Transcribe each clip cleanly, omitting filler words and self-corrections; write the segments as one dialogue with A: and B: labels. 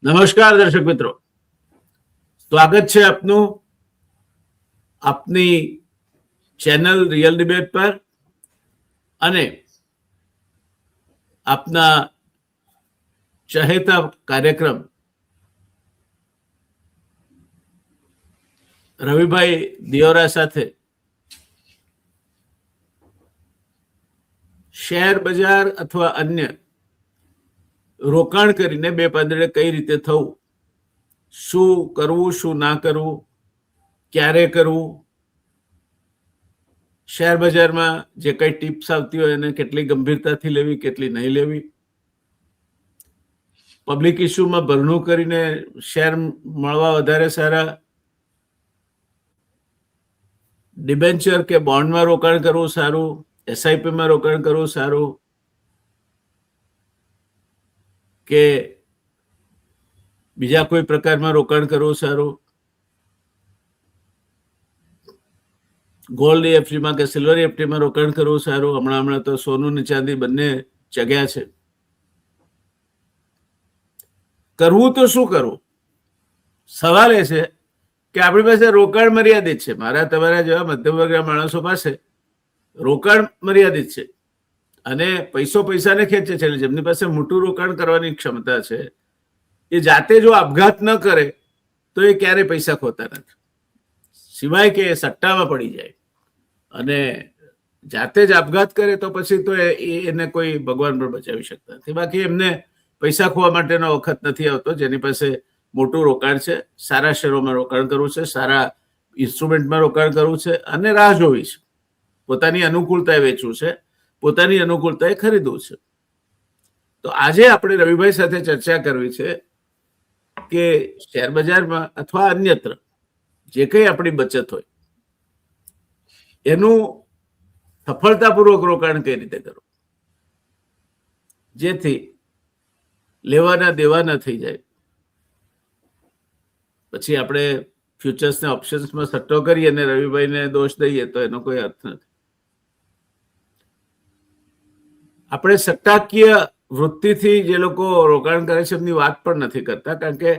A: નમસ્કાર દર્શક મિત્રો, સ્વાગત છે આપનું આપની ચેનલ રિયલ ડિબેટ પર અને આપના ચહેતા કાર્યક્રમ રવિભાઈ દિયોરા સાથે શેર બજાર અથવા અન્ય રોકાણ કરીને બે પાંદડે કઈ રીતે થવું, શું કરવું, શું ના કરવું, ક્યારે કરવું, શેર બજારમાં જે કઈ ટિપ્સ આવતી હોય એને કેટલી ગંભીરતાથી લેવી, કેટલી નહીં લેવી, પબ્લિક ઇસ્યુમાં ભરણું કરીને શેર મળવા વધારે સારા, ડિબેન્ચર કે બોન્ડમાં રોકાણ કરવું સારું, એસઆઈપીમાં રોકાણ કરવું સારું કે બીજા કોઈ પ્રકારમાં રોકાણ કરવું સારું, ગોલ્ડ એફડીમાં કે સિલ્વર એફડીમાં રોકાણ કરવું સારું. હમણાં તો સોનું ને ચાંદી બંને જગ્યા છે. કરવું તો શું કરવું? સવાલ એ છે કે આપણી પાસે રોકાણ મર્યાદિત છે. મારા તમારા જેવા મધ્યમ વર્ગના માણસો પાસે રોકાણ મર્યાદિત છે અને પૈસાને ખેંચે છે. જેમની પાસે મોટું રોકાણ કરવાની ક્ષમતા છે એ જાતે જો આપઘાત ન કરે તો એ ક્યારેય પૈસા ખોતા નથી, સિવાય કે સટ્ટામાં પડી જાય. અને જાતે જ આપઘાત કરે તો પછી તો એને કોઈ ભગવાન પણ બચાવી શકતા નથી. બાકી એમને પૈસા ખોવા માટેનો વખત નથી આવતો. જેની પાસે મોટું રોકાણ છે, સારા શેરોમાં રોકાણ કરવું છે, સારા ઇન્સ્ટ્રુમેન્ટમાં રોકાણ કરવું છે અને રાહ જોવી છે, પોતાની અનુકૂળતાએ વેચવું છે, પોતાની અનુકૂળતાએ ખરીદવું છે. તો આજે આપણે રવિભાઈ સાથે ચર્ચા કરવી છે કે શેર બજારમાં અથવા અન્યત્ર જે કઈ આપણી બચત હોય એનું સફળતાપૂર્વક રોકાણ કઈ રીતે કરવું, જેથી લેવાના દેવાના થઈ જાય. પછી આપણે ફ્યુચર્સ ને ઓપ્શન્સમાં સટ્ટો કરીએ અને રવિભાઈને દોષ દઈએ તો એનો કોઈ અર્થ નથી. આપણે સટ્ટાકીય વૃત્તિથી જે લોકો રોકાણ કરે છે એમની વાત પણ નથી કરતા, કારણ કે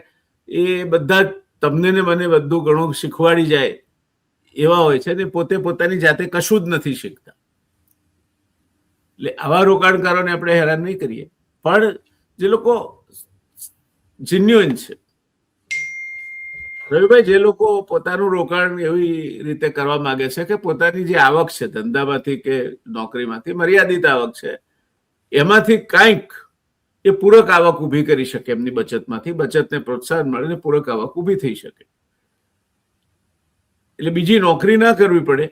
A: એ બધા તમને ને મને બધું ઘણું શીખવાડી જાય એવા હોય છે ને પોતે પોતાની જાતે કશું જ નથી શીખતા. એટલે આવા રોકાણકારોને આપણે હેરાન નહીં કરીએ. પણ જે લોકો જીન્યુઇન છે, રવિભાઈ, જે લોકો પોતાનું રોકાણ એવી રીતે કરવા માંગે છે કે પોતાની જે આવક છે ધંધામાંથી કે નોકરીમાંથી, મર્યાદિત આવક છે, એમાંથી કાંઈક એ પૂરક આવક ઊભી કરી શકે, એમની બચતમાંથી બચતને પ્રોત્સાહન મળે ને પૂરક આવક ઊભી થઈ શકે. એટલે બીજી નોકરી ના કરવી પડે,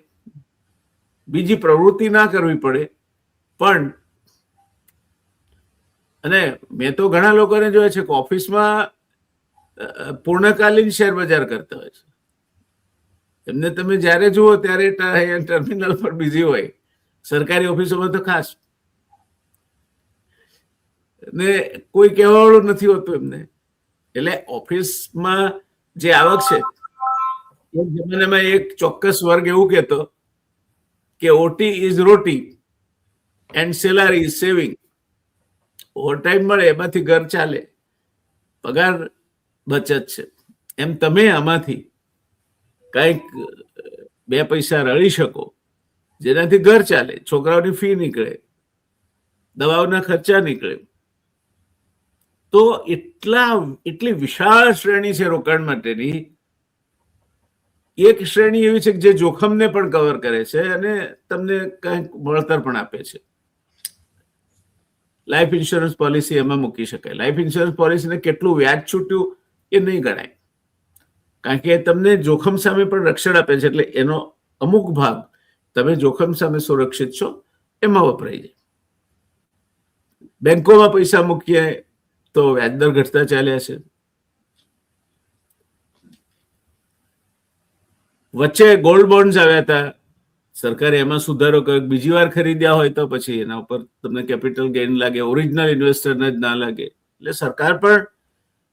A: બીજી પ્રવૃત્તિ ના કરવી પડે. પણ અને મેં તો ઘણા લોકોને જોયા છે કે ઓફિસમાં પૂર્ણકાલીન શેર બજાર કરતા હોય છે. એમને તમે જ્યારે જુઓ ત્યારે ટર્મિનલ પર બિઝી હોય, સરકારી ઓફિસોમાં તો ખાસ. ને કોઈ કહેવાવાળું નથી હોતું એમને. એટલે ઓફિસમાં જે આવક છે, એક જમાનામાં એક ચોક્કસ વર્ગ એવું કહેતો કે OT is roti and salary is saving. ઓવર ટાઈમ મળે એમાંથી ઘર ચાલે, પગાર બચત છે. એમ તમે આમાંથી કંઈક બે પૈસા રળી શકો જેનાથી ઘર ચાલે, છોકરાઓની ફી નીકળે, દવાઓના ખર્ચા નીકળે. તો એટલી વિશાળ શ્રેણી છે રોકાણ માટેની. એક શ્રેણી એવી છે કે જે જોખમને પણ કવર કરે છે અને તમને કંઈક વળતર પણ આપે છે. લાઈફ ઇન્સ્યોરન્સ પોલિસી એમાં મૂકી શકાય. લાઈફ ઇન્સ્યોરન્સ પોલિસીને કેટલું વ્યાજ છૂટ્યું એ નહીં ગણાય, કારણ કે તમને જોખમ સામે પણ રક્ષણ આપે છે. એટલે એનો અમુક ભાગ તમે જોખમ સામે સુરક્ષિત છો એમાં વપરાય જાય. બેંકોમાં પૈસા મૂકીએ તો વ્યાજદર ઘટતા ચાલ્યા છે. વચ્ચે ગોલ્ડ બોન્ડ્સ આવ્યા હતા, સરકારે એમાં સુધારો કર્યો. બીજી વાર ખરીદ્યા હોય તો પછી એના ઉપર તમને કેપિટલ ગેઇન લાગે, ઓરિજિનલ ઇન્વેસ્ટરને જ ના લાગે. એટલે સરકાર પણ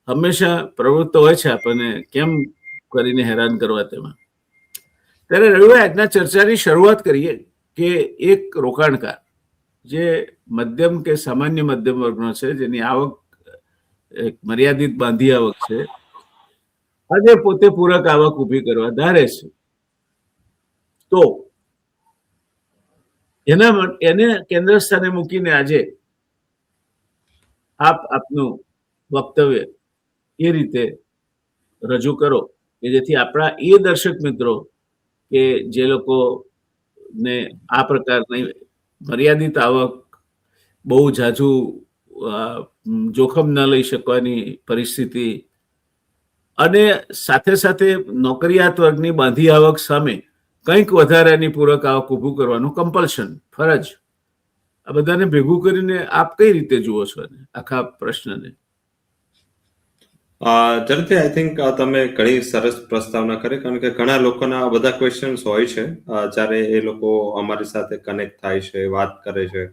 A: હંમેશા પ્રવૃત્ત હોય છે આપણને કેમ કરીને હેરાન કરવા તેમાં. ત્યારે રવિભાઈ, આજના ચર્ચાની શરૂઆત કરીએ કે એક રોકાણકાર જે મધ્યમ કે સામાન્ય મધ્યમ વર્ગનો છે, જેની આવક એક મર્યાદિત બાંધી આવક છે, આજે પોતે પૂરક આવક ઊભી કરવા ધારે છે, તો એને કેન્દ્ર સ્થાને મૂકીને આજે આપનું વક્તવ્ય એ રીતે રજૂ કરો કે જેથી આપણા એ દર્શક મિત્રો કે જે લોકો ને આ પ્રકારની મર્યાદિત આવક, બહુ ઝાઝુ જોખમ ન લઈ શકવાની પરિસ્થિતિ અને સાથે સાથે નોકરિયાત વર્ગની બાંધી આવક સામે કંઈક વધારાની પૂરક આવક ઊભું કરવાનું કમ્પલ્શન, ફરજ, આ બધાને ભેગું કરીને આપ કઈ રીતે જુઓ છો આખા પ્રશ્નને?
B: ઝડપથી આઈ થિંક તમે ઘણી સરસ પ્રસ્તાવના કરી, કારણ કે ઘણા લોકોના બધા ક્વેશ્ચન્સ હોય છે જ્યારે એ લોકો અમારી સાથે કનેક્ટ થાય છે, વાત કરે છે,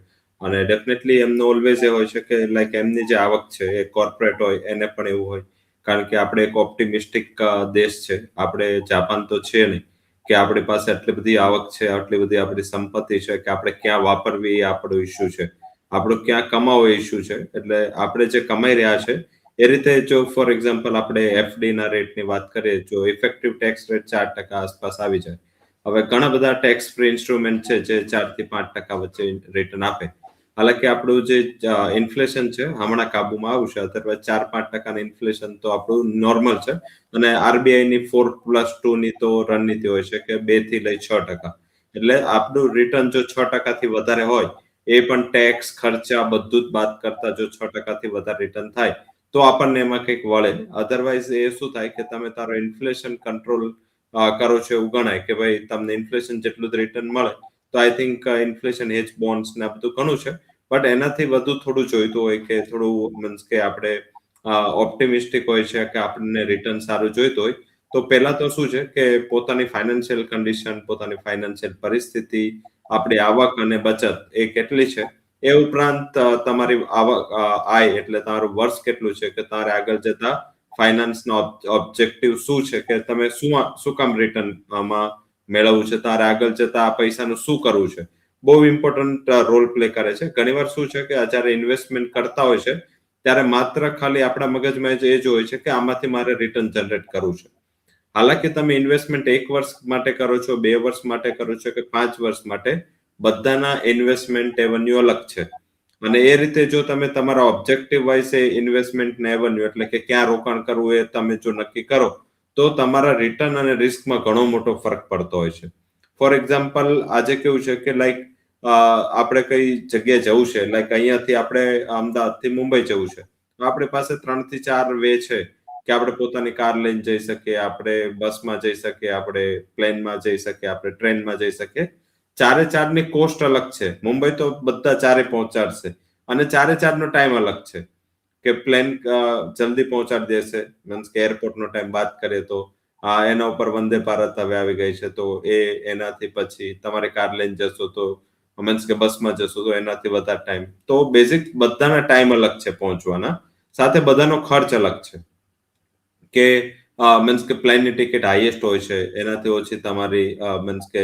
B: અને ડેફિનેટલી એમનો ઓલવેઝ એ હોય છે કે લાઈક એમની જે આવક છે એ કોર્પોરેટ હોય, એને પણ એવું હોય, કારણ કે આપણે એક ઓપ્ટિમિસ્ટિક દેશ છે, આપણે જાપાન તો છે નહીં કે આપણી પાસે આટલી બધી આવક છે, આટલી બધી આપણી સંપત્તિ છે કે આપણે ક્યાં વાપરવી એ આપણો ઇસ્યુ છે, આપણો ક્યાં કમાવો ઇસ્યુ છે. એટલે આપણે જે કમાઈ રહ્યા છે એ રીતે જો ફોર એક્ઝામ્પલ આપણે એફડી ના રેટની વાત કરીએ, જો ઇફેક્ટિવ ટેક્સ રેટ 4% આસપાસ આવી જાય, હવે ઘણા બધા ટેક્સ ફ્રી ઇન્સ્ટ્રુમેન્ટ છે જે 4 થી 5% વચ્ચે રિટર્ન આપે. હાલાકી આપણું જે ઇન્ફ્લેશન છે હમણાં કાબુમાં આવ્યું છે, અત્યારે 4-5% ઇન્ફ્લેશન તો આપણું નોર્મલ છે, અને આરબીઆઈ ની 4+2 ની તો રણનીતિ હોય છે કે 2 થી લઈ 6%. એટલે આપણું રિટર્ન જો 6% થી વધારે હોય, એ પણ ટેક્સ ખર્ચા બધું જ બાદ કરતા જો 6% થી વધારે રિટર્ન થાય તો આપણને એમાં કંઈક વળે. અધરવાઇઝ એ શું થાય કે તમે તારો ઇન્ફ્લેશન કંટ્રોલ કરો છો એવું ગણાય કે ભાઈ તમને ઇન્ફ્લેશન જેટલું જ રિટર્ન મળે, તો I think inflation Hage bonds ને આ બધું ઘણું છે, બટ એનાથી વધુ થોડું જોઈતું હોય કે થોડું મીન્સ કે આપણે ઓપ્ટિમિસ્ટિક હોય છે કે આપણને રિટર્ન સારું જોઈતું હોય, તો પહેલા તો શું છે કે પોતાની ફાઇનાન્શિયલ કન્ડિશન, પોતાની ફાઇનાન્શિયલ પરિસ્થિતિ, આપણી આવક અને બચત એ કેટલી છે, એ ઉપરાંત તમારી આવક આય એટલે તમારું વર્ષ કેટલું છે કે તમારે આગળ જતા ફાઇનાન્સનો ઓબ્જેક્ટિવ શું છે કે તમે શું કામ રિટર્ન મેળવવું છે, તારે આગળ જતા આ પૈસાનું શું કરવું છે, બહુ ઇમ્પોર્ટન્ટ રોલ પ્લે કરે છે. ઘણીવાર શું છે કે જ્યારે ઇન્વેસ્ટમેન્ટ કરતા હોય છે ત્યારે માત્ર ખાલી આપણા મગજમાં એ જ હોય છે કે આમાંથી મારે રિટર્ન જનરેટ કરવું છે. હાલાકી તમે ઇન્વેસ્ટમેન્ટ 1 વર્ષ માટે કરો છો, 2 વર્ષ માટે કરો છો કે 5 વર્ષ માટે, બધાના ઇન્વેસ્ટમેન્ટ એવન્યુ અલગ છે. અને એ રીતે જો તમે તમારા ઓબ્જેક્ટિવ વાઇઝ ઇન્વેસ્ટમેન્ટ ને એવન્યુ એટલે કે ક્યાં રોકાણ કરવું એ તમે જો નક્કી કરો, તો તમારા રિટર્ન અને રિસ્કમાં ઘણો મોટો ફરક પડતો હોય છે. ફોર એક્ઝામ્પલ આજે કેવું છે કે લાઈક આપણે કઈ જગ્યાએ જવું છે, લાઈક અહીંયાથી આપણે અમદાવાદથી મુંબઈ જવું છે, તો આપણી પાસે 3 થી 4 વે છે કે આપણે પોતાની કાર લઈને જઈ શકીએ, આપણે બસમાં જઈ શકીએ, આપણે પ્લેનમાં જઈ શકીએ, આપણે ટ્રેનમાં જઈ શકીએ. 4 ની કોસ્ટ અલગ છે. મુંબઈ તો બધા 4 પહોંચાડશે, અને 4 નો ટાઈમ અલગ છે કે પ્લેન જલ્દી પહોંચાડી દેશે, મીન્સ કે એરપોર્ટનો ટાઈમ વાત કરીએ તો એના ઉપર વંદે ભારત હવે આવી ગઈ છે, તો એનાથી પછી તમારે કાર લઈને જશો તો મીન્સ કે બસમાં જશો તો એનાથી વધારે ટાઈમ. તો બેઝિક બધાના ટાઈમ અલગ છે પહોંચવાના, સાથે બધાનો ખર્ચ અલગ છે કે મીન્સ કે પ્લેનની ટિકિટ હાઈએસ્ટ હોય છે, એનાથી ઓછી તમારી મીન્સ કે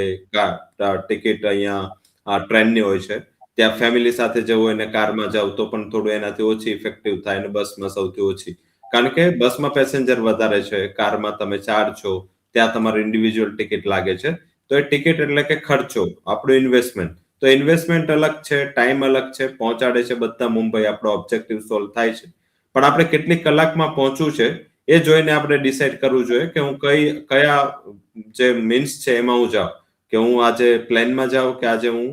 B: ટિકિટ અહીંયા ટ્રેનની હોય છે. ત્યાં ફેમિલી સાથે જવું હોય ને કારમાં જાવ તો પણ થોડું એનાથી ઓછી ઇફેક્ટિવ થાય, અને બસમાં સૌથી ઓછી, કારણ કે બસમાં પેસેન્જર વધારે છે, કારમાં તમે 4 છો, ત્યાં તમારું ઇન્ડિવિજ્યુઅલ ટિકિટ લાગે છે. તો એ ટિકિટ એટલે કે ખર્ચો, આપણું ઇન્વેસ્ટમેન્ટ. તો ઇન્વેસ્ટમેન્ટ અલગ છે, ટાઈમ અલગ છે, પહોંચાડે છે બધા મુંબઈ, આપણો ઓબ્જેક્ટિવ સોલ્વ થાય છે, પણ આપણે કેટલી કલાકમાં પહોંચવું છે એ જોઈને આપણે ડિસાઈડ કરવું જોઈએ કે હું કયા જે મીન્સ છે એમાં હું જાઉં, કે હું આજે પ્લેનમાં જાઉં કે આજે હું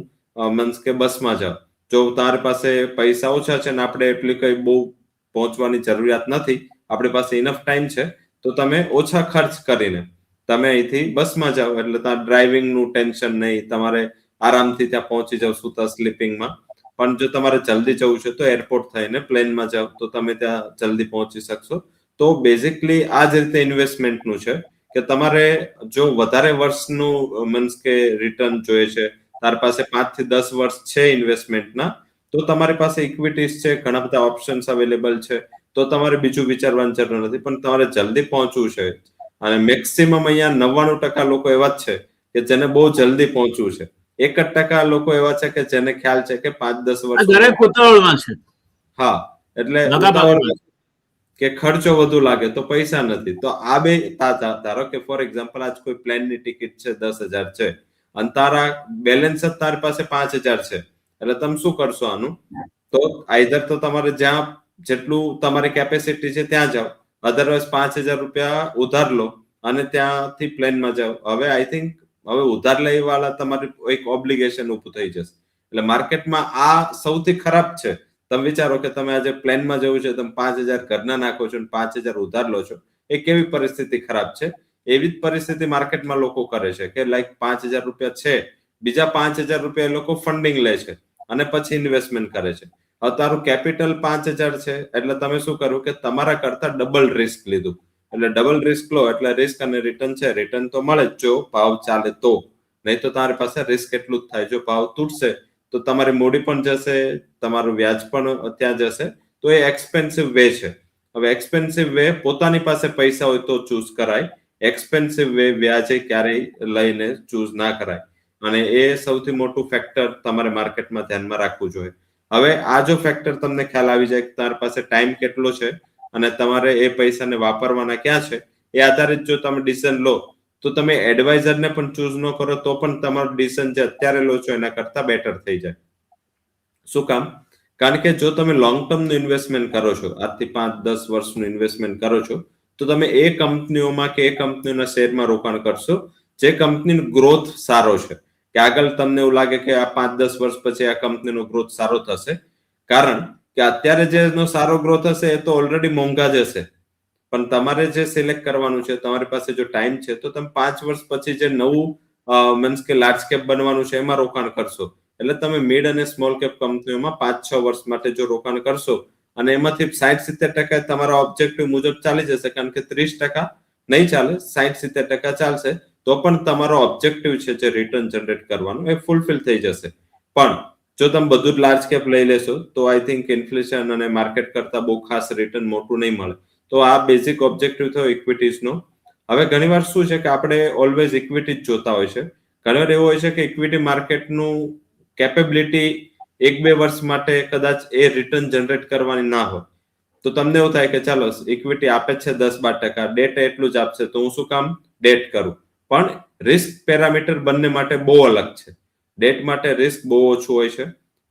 B: મીન્સ કે બસમાં જાઉં. જો તમારી પાસે પૈસા ઓછા છે ને આપણે એટલી કઈ બહુ પહોંચવાની જરૂરિયાત નથી, આપણી પાસે ઇનફ ટાઈમ છે, તો તમે ઓછા ખર્ચ કરીને તમે અહીંથી બસમાં જાઓ, એટલે ત્યાં ડ્રાઇવિંગનું ટેન્શન નહીં, તમારે આરામથી ત્યાં પહોંચી જાવ સુતા સ્લીપિંગમાં. પણ જો તમારે જલ્દી જવું છે તો એરપોર્ટ થઈને પ્લેનમાં જાઓ તો તમે ત્યાં જલ્દી પહોંચી શકશો. તો બેઝિકલી આ જ રીતે ઇન્વેસ્ટમેન્ટનું છે કે તમારે જો વધારે વર્ષનું મીન્સ કે રિટર્ન જોઈએ છે, તાર પાસે 5 થી 10 વર્ષ છે ઇન્વેસ્ટમેન્ટના, તો તમારી પાસે ઇક્વિટીઝ છે, ઘણા બધા ઓપ્શન્સ અવેલેબલ છે, તો તમારે બીજું વિચારવાની જરૂર નથી. પણ તમારે જલ્દી પહોંચવું છે, અને મેક્સિમમ અહીંયા 99% લોકો એવા જ છે કે જેને બહુ જલ્દી પહોંચવું છે. 1% લોકો એવા છે કે જેને ખ્યાલ છે કે 5-10 વર્ષ
A: દરેક ઉતાવળમાં છે.
B: હા, એટલે ઉતાવળ કે ખર્ચો વધુ લાગે તો પૈસા નથી. તો આ બે ધારો કે ફોર એક્ઝામ્પલ આજ કોઈ પ્લેનની ટિકિટ છે 10,000 છે અને તારા બેલેન્સ જ તારી પાસે 5,000 છે, એટલે તમે શું કરશો આનું? તો આઈધર તો તમારે જ્યાં જેટલું તમારી કેપેસિટી છે ત્યાં જાઓ, અધરવાઇઝ 5,000 રૂપિયા ઉધાર લો અને ત્યાંથી પ્લેનમાં જાઓ. હવે આઈ થિંક હવે ઉધાર લેવા વાળા તમારી એક ઓબ્લિગેશન ઉભું થઈ જશે. એટલે માર્કેટમાં આ સૌથી ખરાબ છે. તમે વિચારો કે તમે આજે પ્લેનમાં જવું છે, તમે 5,000 ઘરના નાખો છો અને 5,000 ઉધાર લો છો, એ કેવી પરિસ્થિતિ ખરાબ છે. એવી જ પરિસ્થિતિ માર્કેટમાં લોકો કરે છે કે લાઈક 5,000 રૂપિયા છે, બીજા 5,000 રૂપિયા એ લોકો ફંડિંગ લે છે અને પછી ઇન્વેસ્ટમેન્ટ કરે છે. હવે તારું કેપિટલ 5,000 છે એટલે તમે શું કર્યું કે તમારા કરતા ડબલ રિસ્ક લીધું. એટલે ડબલ રિસ્ક લો એટલે રિસ્ક અને રિટર્ન છે, રિટર્ન તો મળે જ જો ભાવ ચાલે તો, નહીં તો તમારી પાસે રિસ્ક એટલું જ થાય. જો ભાવ તૂટશે તો તમારી મૂડી પણ જશે, તમારું વ્યાજ પણ ત્યાં જશે. તો એ એક્સપેન્સિવ વે છે. હવે એક્સપેન્સિવ વે પોતાની પાસે પૈસા હોય તો ચૂઝ કરાય, એક્સપેન્સિવ વે વ્યાજે ક્યારેય લઈને ચૂઝ ના કરાય. અને એ સૌથી મોટું ફેક્ટર તમારે માર્કેટમાં ધ્યાનમાં રાખવું જોઈએ. હવે આ જો ફેક્ટર તમને ખ્યાલ આવી જાય કે તમારી પાસે ટાઈમ કેટલો છે અને તમારે એ પૈસાને વાપરવાના ક્યાં છે, એ આધારિત જો તમે ડિસિઝન લો તો તમે એડવાઇઝરને પણ ચૂઝ ન કરો તો પણ તમારું ડિસિઝન જે અત્યારે લો છો એના કરતા બેટર થઈ જાય. શું કામ? કારણ કે જો તમે લોંગ ટર્મનું ઇન્વેસ્ટમેન્ટ કરો છો, આજથી 5-10 વર્ષનું ઇન્વેસ્ટમેન્ટ કરો છો, તો તમે એ કંપનીઓમાં કે એ કંપનીઓના શેરમાં રોકાણ કરશો જે કંપનીનો ગ્રોથ સારો છે, કે આગળ તમને એવું લાગે કે આ 5-10 વર્ષ પછી આ કંપનીનો ગ્રોથ સારો થશે. કારણ કે અત્યારે જેનો સારો ગ્રોથ હશે એ તો ઓલરેડી મોંઘા જ હશે. પણ તમારે જે સિલેક્ટ કરવાનું છે, તમારી પાસે જો ટાઈમ છે તો તમે 5 વર્ષ પછી જે નવું મીન્સ કે લાર્જ કેપ બનવાનું છે એમાં રોકાણ કરશો. એટલે તમે મિડ અને સ્મોલ કેપ કંપનીઓમાં 5-6 વર્ષ માટે જો રોકાણ કરશો અને એમાંથી 60-70% તમારા ઓબ્જેક્ટિવ મુજબ ચાલી જશે, કારણ કે 30% નહીં ચાલે, 60-70% ચાલશે, તો પણ તમારો ઓબ્જેક્ટિવ છે જે રિટર્ન જનરેટ કરવાનું એ ફૂલફિલ થઈ જશે. પણ જો તમે બધું જ લાર્જ કેપ લઈ લેશો તો આઈ થિંક ઇન્ફ્લેશન અને માર્કેટ કરતા બહુ ખાસ રિટર્ન મોટું નહીં મળે. તો આ બેઝિક ઓબ્જેક્ટિવ થયો ઇક્વિટીઝનો. હવે ઘણીવાર શું છે કે આપણે ઓલવેઝ ઇક્વિટી જ જોતા હોય છે. ઘણીવાર એવું હોય છે કે ઇક્વિટી માર્કેટનું કેપેબિલિટી 1-2 વર્ષ માટે કદાચ એ રિટર્ન જનરેટ કરવાની ના હોય. તો તમને એવું થાય કે ચાલો ઇક્વિટી આપે છે 10-12%, ડેટ એટલું જ આપશે તો હું શું કામ ડેટ કરું. પણ રિસ્ક પેરામીટર બંને માટે બહુ અલગ છે. ડેટ માટે રિસ્ક બહુ ઓછું હોય છે,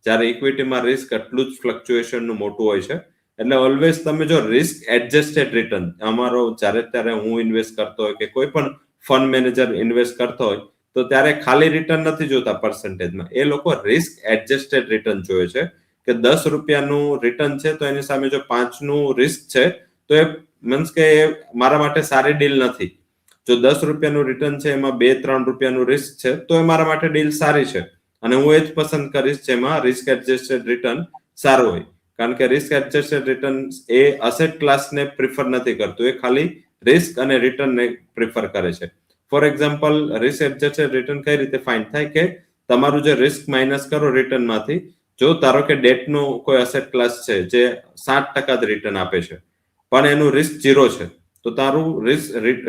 B: જ્યારે ઇક્વિટીમાં રિસ્ક એટલું જ ફ્લક્ચ્યુએશનનું મોટું હોય છે. એટલે ઓલવેઝ તમે જો રિસ્ક એડજસ્ટેડ રિટર્ન, અમારો જ્યારે ત્યારે હું ઇન્વેસ્ટ કરતો હોય કે કોઈ પણ ફંડ મેનેજર ઇન્વેસ્ટ કરતો હોય તો ત્યારે ખાલી રિટર્ન નથી જોતા પર્સન્ટેજમાં, એ લોકો રિસ્ક એડજસ્ટેડ રિટર્ન જોવે છે કે 10 રૂપિયાનું રિટર્ન છે તો એની સામે જો 5 નું રિસ્ક છે તો એ મીન્સ કે એ મારા માટે સારી ડીલ નથી. જો 10 રૂપિયાનું રિટર્ન છે એમાં 2-3 રૂપિયાનું રિસ્ક છે તો એ મારા માટે ડીલ સારી છે અને હું એ જ પસંદ કરીશ જેમાં રિસ્ક એડજસ્ટેડ રિટર્ન સારું હોય. કારણ કે રિસ્ક એડજસ્ટેડ રિટર્ન એ અસેટ ક્લાસને પ્રિફર નથી કરતું, એ ખાલી રિસ્ક અને રિટર્નને પ્રિફર કરે છે. For example, risk adjusted return કઈ રીતે ફાઇન્ડ થાય કે તમારું જે રિસ્ક માઇનસ કરો રિટર્નમાંથી, જો ધારો કે ડેટનો કોઈ અસેટ ક્લાસ છે જે 60% જ રિટર્ન આપે છે પણ એનું રિસ્ક 0 છે, તો તારું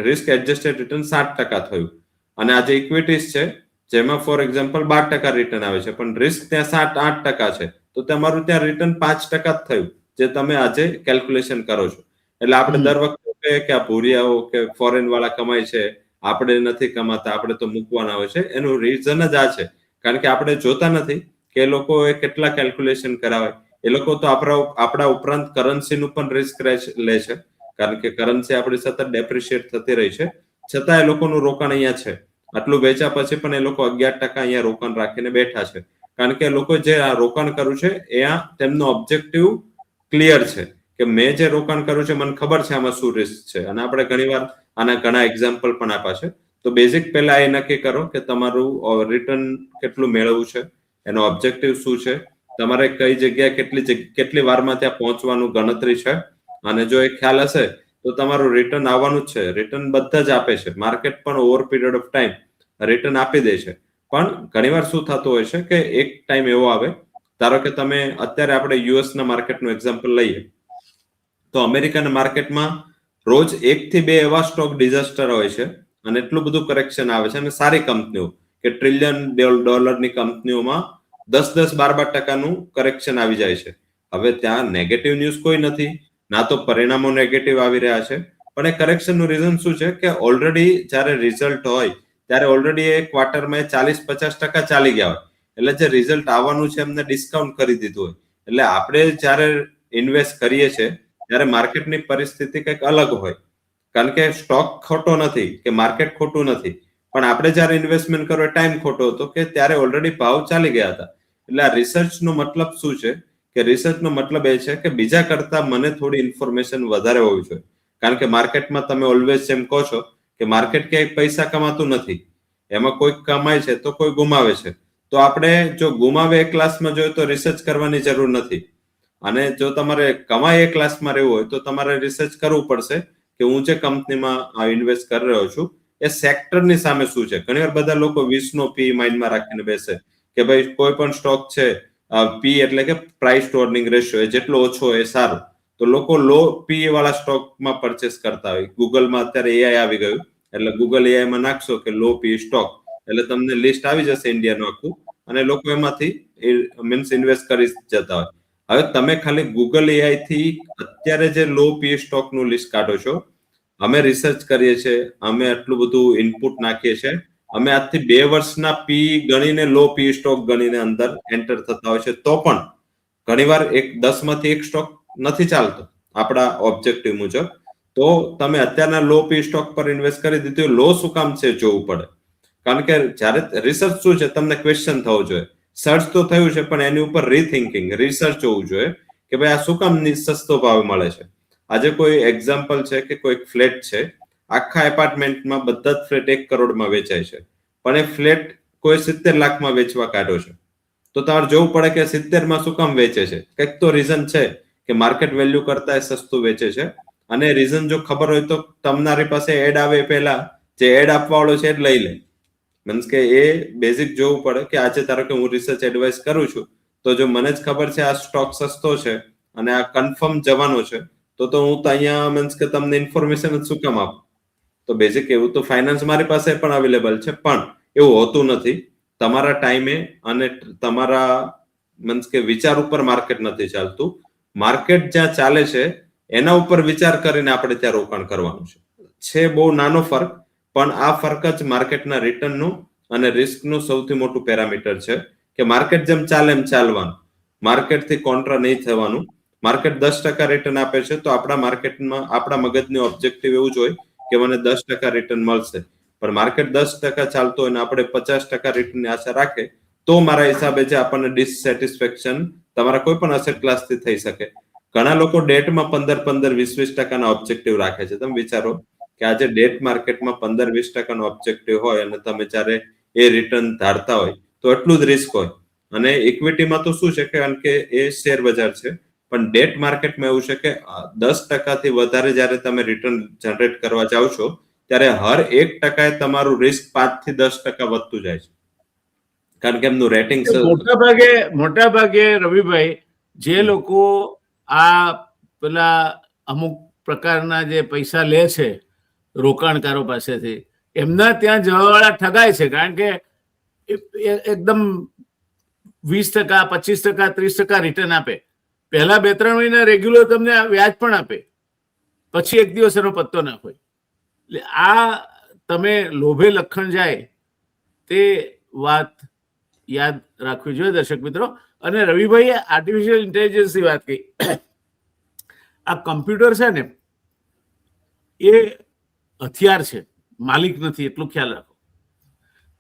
B: રિસ્ક એડજસ્ટેડ રિટર્ન 60% થયું. અને આજે ઇક્વિટીઝ છે જેમાં ફોર એક્ઝામ્પલ 12% રિટર્ન આવે છે પણ રિસ્ક ત્યાં 7-8% છે, તો તમારું ત્યાં રિટર્ન 5% જ થયું જે તમે આજે કેલ્ક્યુલેશન કરો છો. એટલે આપણે દર વખતે કે આ ભૂરિયાઓ કે ફોરેન વાળા કમાય છે, આપણે નથી કમાતા, આપણે તો મૂકવાના હોય છે, એનું રીઝન જ આ છે. કારણ કે આપણે જોતા નથી કે એ લોકો કેટલા કેલ્ક્યુલેશન કરાવે. એ લોકો તો આપણા ઉપરાંત કરન્સીનું પણ રિસ્ક લે છે, કારણ કે કરન્સી આપણી સતત ડેપ્રિશિએટ થતી રહી છે, છતાં એ લોકોનું રોકાણ અહીંયા છે. આટલું વેચ્યા પછી પણ એ લોકો 11% અહીંયા રોકાણ રાખીને બેઠા છે, કારણ કે લોકો જે આ રોકાણ કર્યું છે એ તેમનો ઓબ્જેક્ટિવ ક્લિયર છે કે મેં જે રોકાણ કર્યું છે મને ખબર છે આમાં શું રિસ્ક છે. અને આપણે ઘણીવાર આના ઘણા એક્ઝામ્પલ પણ આપ્યા છે. તો બેઝિક પહેલા એ નક્કી કરો કે તમારું રિટર્ન કેટલું મેળવવું છે, એનો ઓબ્જેક્ટિવ શું છે, તમારે કઈ જગ્યાએ કેટલી વારમાં ત્યાં પહોંચવાનું ગણતરી છે, અને જો એ ખ્યાલ હશે તો તમારું રિટર્ન આવવાનું જ છે. રિટર્ન બધા જ આપે છે, માર્કેટ પણ over period of time return આપી દે છે. પણ ઘણીવાર શું થતું હોય છે કે એક ટાઈમ એવો આવે, ધારો કે તમે અત્યારે આપણે યુએસના માર્કેટનું એક્ઝામ્પલ લઈએ તો અમેરિકાના માર્કેટમાં રોજ 1-2 એવા સ્ટોક ડિઝાસ્ટર હોય છે અને એટલું બધું કરેક્શન આવે છે, અને સારી કંપનીઓ કે $1 ટ્રિલિયન કંપનીઓમાં 10-12% કરેક્શન આવી જાય છે. હવે ત્યાં નેગેટિવ ન્યૂઝ કોઈ નથી, ના તો પરિણામો નેગેટિવ આવી રહ્યા છે, પણ એ કરેક્શનનું રીઝન શું છે કે ઓલરેડી જ્યારે રિઝલ્ટ હોય ત્યારે ઓલરેડી એ ક્વાર્ટરમાં 40-50% ચાલી ગયા હોય, એટલે જે રિઝલ્ટ આવવાનું છે એમને ડિસ્કાઉન્ટ કરી દીધું હોય. એટલે આપણે જ્યારે ઇન્વેસ્ટ કરીએ છીએ ત્યારે માર્કેટની પરિસ્થિતિ કંઈક અલગ હોય, કારણ કે સ્ટોક ખોટો નથી કે માર્કેટ ખોટું નથી, પણ આપણે જ્યારે ઇન્વેસ્ટમેન્ટ કરો ટાઈમ ખોટો હતો કે ત્યારે ઓલરેડી ભાવ ચાલી ગયા હતા. એટલે આ રિસર્ચનો મતલબ શું છે કે રિસર્ચનો મતલબ એ છે કે બીજા કરતા મને થોડી ઇન્ફોર્મેશન વધારે હોવી જોઈએ, કારણ કે માર્કેટમાં તમે ઓલવેઝ એમ કહો છો કે માર્કેટ ક્યાંય પૈસા કમાતું નથી, એમાં કોઈ કમાય છે તો કોઈ ગુમાવે છે. તો આપણે જો ગુમાવે એ ક્લાસમાં જોઈએ તો રિસર્ચ કરવાની જરૂર નથી, અને જો તમારે કમાય એ ક્લાસમાં રહેવું હોય તો તમારે રિસર્ચ કરવું પડશે કે હું જે કંપનીમાં ઇન્વેસ્ટ કરી રહ્યો છું એ સેક્ટરની સામે શું છે. ઘણીવાર બધા લોકો 20નો પી માઇન્ડમાં રાખીને બેસે કે ભાઈ કોઈ પણ સ્ટોક છે, પી એટલે કે પ્રાઇસ ટુ અર્નિંગ રેશિયો, એ જેટલો ઓછો હોય એ સારું, તો લોકો લો પી વાળા સ્ટોકમાં પરચેસ કરતા હોય. ગૂગલમાં અત્યારે એઆઈ આવી ગયું, એટલે ગૂગલ એઆઈ માં નાખશો કે લો પી સ્ટોક એટલે તમને લિસ્ટ આવી જશે ઇન્ડિયાનું આખું, અને લોકો એમાંથી મીન્સ ઇન્વેસ્ટ કરી જતા હોય. હવે તમે ખાલી ગૂગલ એઆઈ થી અત્યારે જે લો પી સ્ટોક નું લિસ્ટ કાઢો છો, અમે રિસર્ચ કરીએ છીએ, અમે આટલું બધું ઇનપુટ નાખીએ છીએ, અમે આજથી 2 વર્ષના પી ગણીને લો પી સ્ટોક ગણીને અંદર એન્ટર થતા હોય છે, તો પણ ઘણીવાર 10 માંથી 1 સ્ટોક નથી ચાલતો આપણા ઓબ્જેક્ટિવ મુજબ. તો તમે અત્યારના લો પી સ્ટોક પર ઇન્વેસ્ટ કરી દીધું, લો શું કામ છે જોવું પડે, કારણ કે જ્યારે રિસર્ચ શું છે તમને ક્વેશ્ચન થવો જોઈએ. સર્ચ તો થયું છે પણ એની ઉપર રીથિંકિંગ રિસર્ચ હોવું જોઈએ કે ભાઈ આ શું કામ સસ્તો ભાવ મળે છે. આજે કોઈ એક્ઝામ્પલ છે કે કોઈ ફ્લેટ છે, આખા એપાર્ટમેન્ટમાં બધા જ ફ્લેટ 1 કરોડમાં વેચાય છે, પણ એ ફ્લેટ કોઈ 70 લાખમાં વેચવા કાઢ્યો છે. તો તમારે જોવું પડે કે 70 માં શું કામ વેચે છે, કંઈક તો રીઝન છે કે માર્કેટ વેલ્યુ કરતા એ સસ્તું વેચે છે. અને રીઝન જો ખબર હોય તો તમારી પાસે એડ આવે પહેલા જે એડ આપવા વાળો છે એ લઈ લે. મીન્સ કે એ બેઝિક જોવું પડે કે આજે ધારો કે હું રિસર્ચ એડવાઇસ કરું છું, તો જો મને જ ખબર છે આ સ્ટોક સસ્તો છે અને આ કન્ફર્મ જવાનો છે, તો હું તો અહીંયા મીન્સ કે તમને ઇન્ફોર્મેશન જ શું કામ આપું. તો બેઝિક એવું તો ફાઇનાન્સ મારી પાસે પણ અવેલેબલ છે, પણ એવું હોતું નથી. તમારા ટાઈમે અને તમારા મીન્સ કે વિચાર ઉપર માર્કેટ નથી ચાલતું. માર્કેટ જ્યાં ચાલે છે એના ઉપર વિચાર કરીને આપણે ત્યાં રોકાણ કરવાનું છે. બહુ નાનો ફરક, પણ આ ફરક જ માર્કેટના રિટર્નનું અને રિસ્કનું સૌથી મોટું પેરામીટર છે કે માર્કેટ જેમ ચાલે એમ ચાલવાનું, માર્કેટથી કોન્ટ્રા નહીં થવાનું. માર્કેટ 10% રિટર્ન આપે છે તો આપણા માર્કેટમાં આપણા મગજનું ઓબ્જેક્ટિવ એવું જ હોય કે મને 10% રિટર્ન મળશે, પણ માર્કેટ 10% ચાલતો હોય અને આપણે 50% રિટર્નની આશા રાખે તો મારા હિસાબે છે આપણને ડિસસેટિસ્ફેક્શન તમારા કોઈ પણ અસેટ ક્લાસથી થઈ શકે. ઘણા લોકો ડેટમાં 15-20% ઓબ્જેક્ટિવ રાખે છે. તમે વિચારો કે આજે ડેટ માર્કેટમાં 15-20% ઓબ્જેક્ટિવ હોય અને તમે જ્યારે એ રિટર્ન ધારતા હોય તો એટલું જ રિસ્ક હોય. અને ઇક્વિટીમાં તો શું છે કે કારણ કે એ શેર બજાર છે, પણ ડેટ માર્કેટમાં એવું છે કે 10% થી વધારે જ્યારે તમે રિટર્ન જનરેટ કરવા જાઓ છો ત્યારે હર 1% તમારું રિસ્ક 5-10% વધતું જાય છે, કારણ કે એમનું રેટિંગ
A: મોટા ભાગે રવિભાઈ જે લોકો આ પેલા અમુક પ્રકારના જે પૈસા લે છે રોકાણકારો પાસેથી, એમના ત્યાં જવાવાળા ઠગાય છે, કારણ કે એકદમ 20%, 25%, 30% રિટર્ન આપે. પહેલા 2-3 મહિના રેગ્યુલર તમને વ્યાજ પણ આપે, પછી એક દિવસ એનો પત્તો ના હોય. એટલે આ તમે લોભે લખણ જાય તે વાત યાદ રાખવી જોઈએ દર્શક મિત્રો. અને રવિભાઈએ આર્ટિફિશિયલ ઇન્ટેલિજન્સની વાત કહી. આ કમ્પ્યુટર છે ને એ હથિયાર છે, માલિક નથી, એટલું ખ્યાલ રાખો.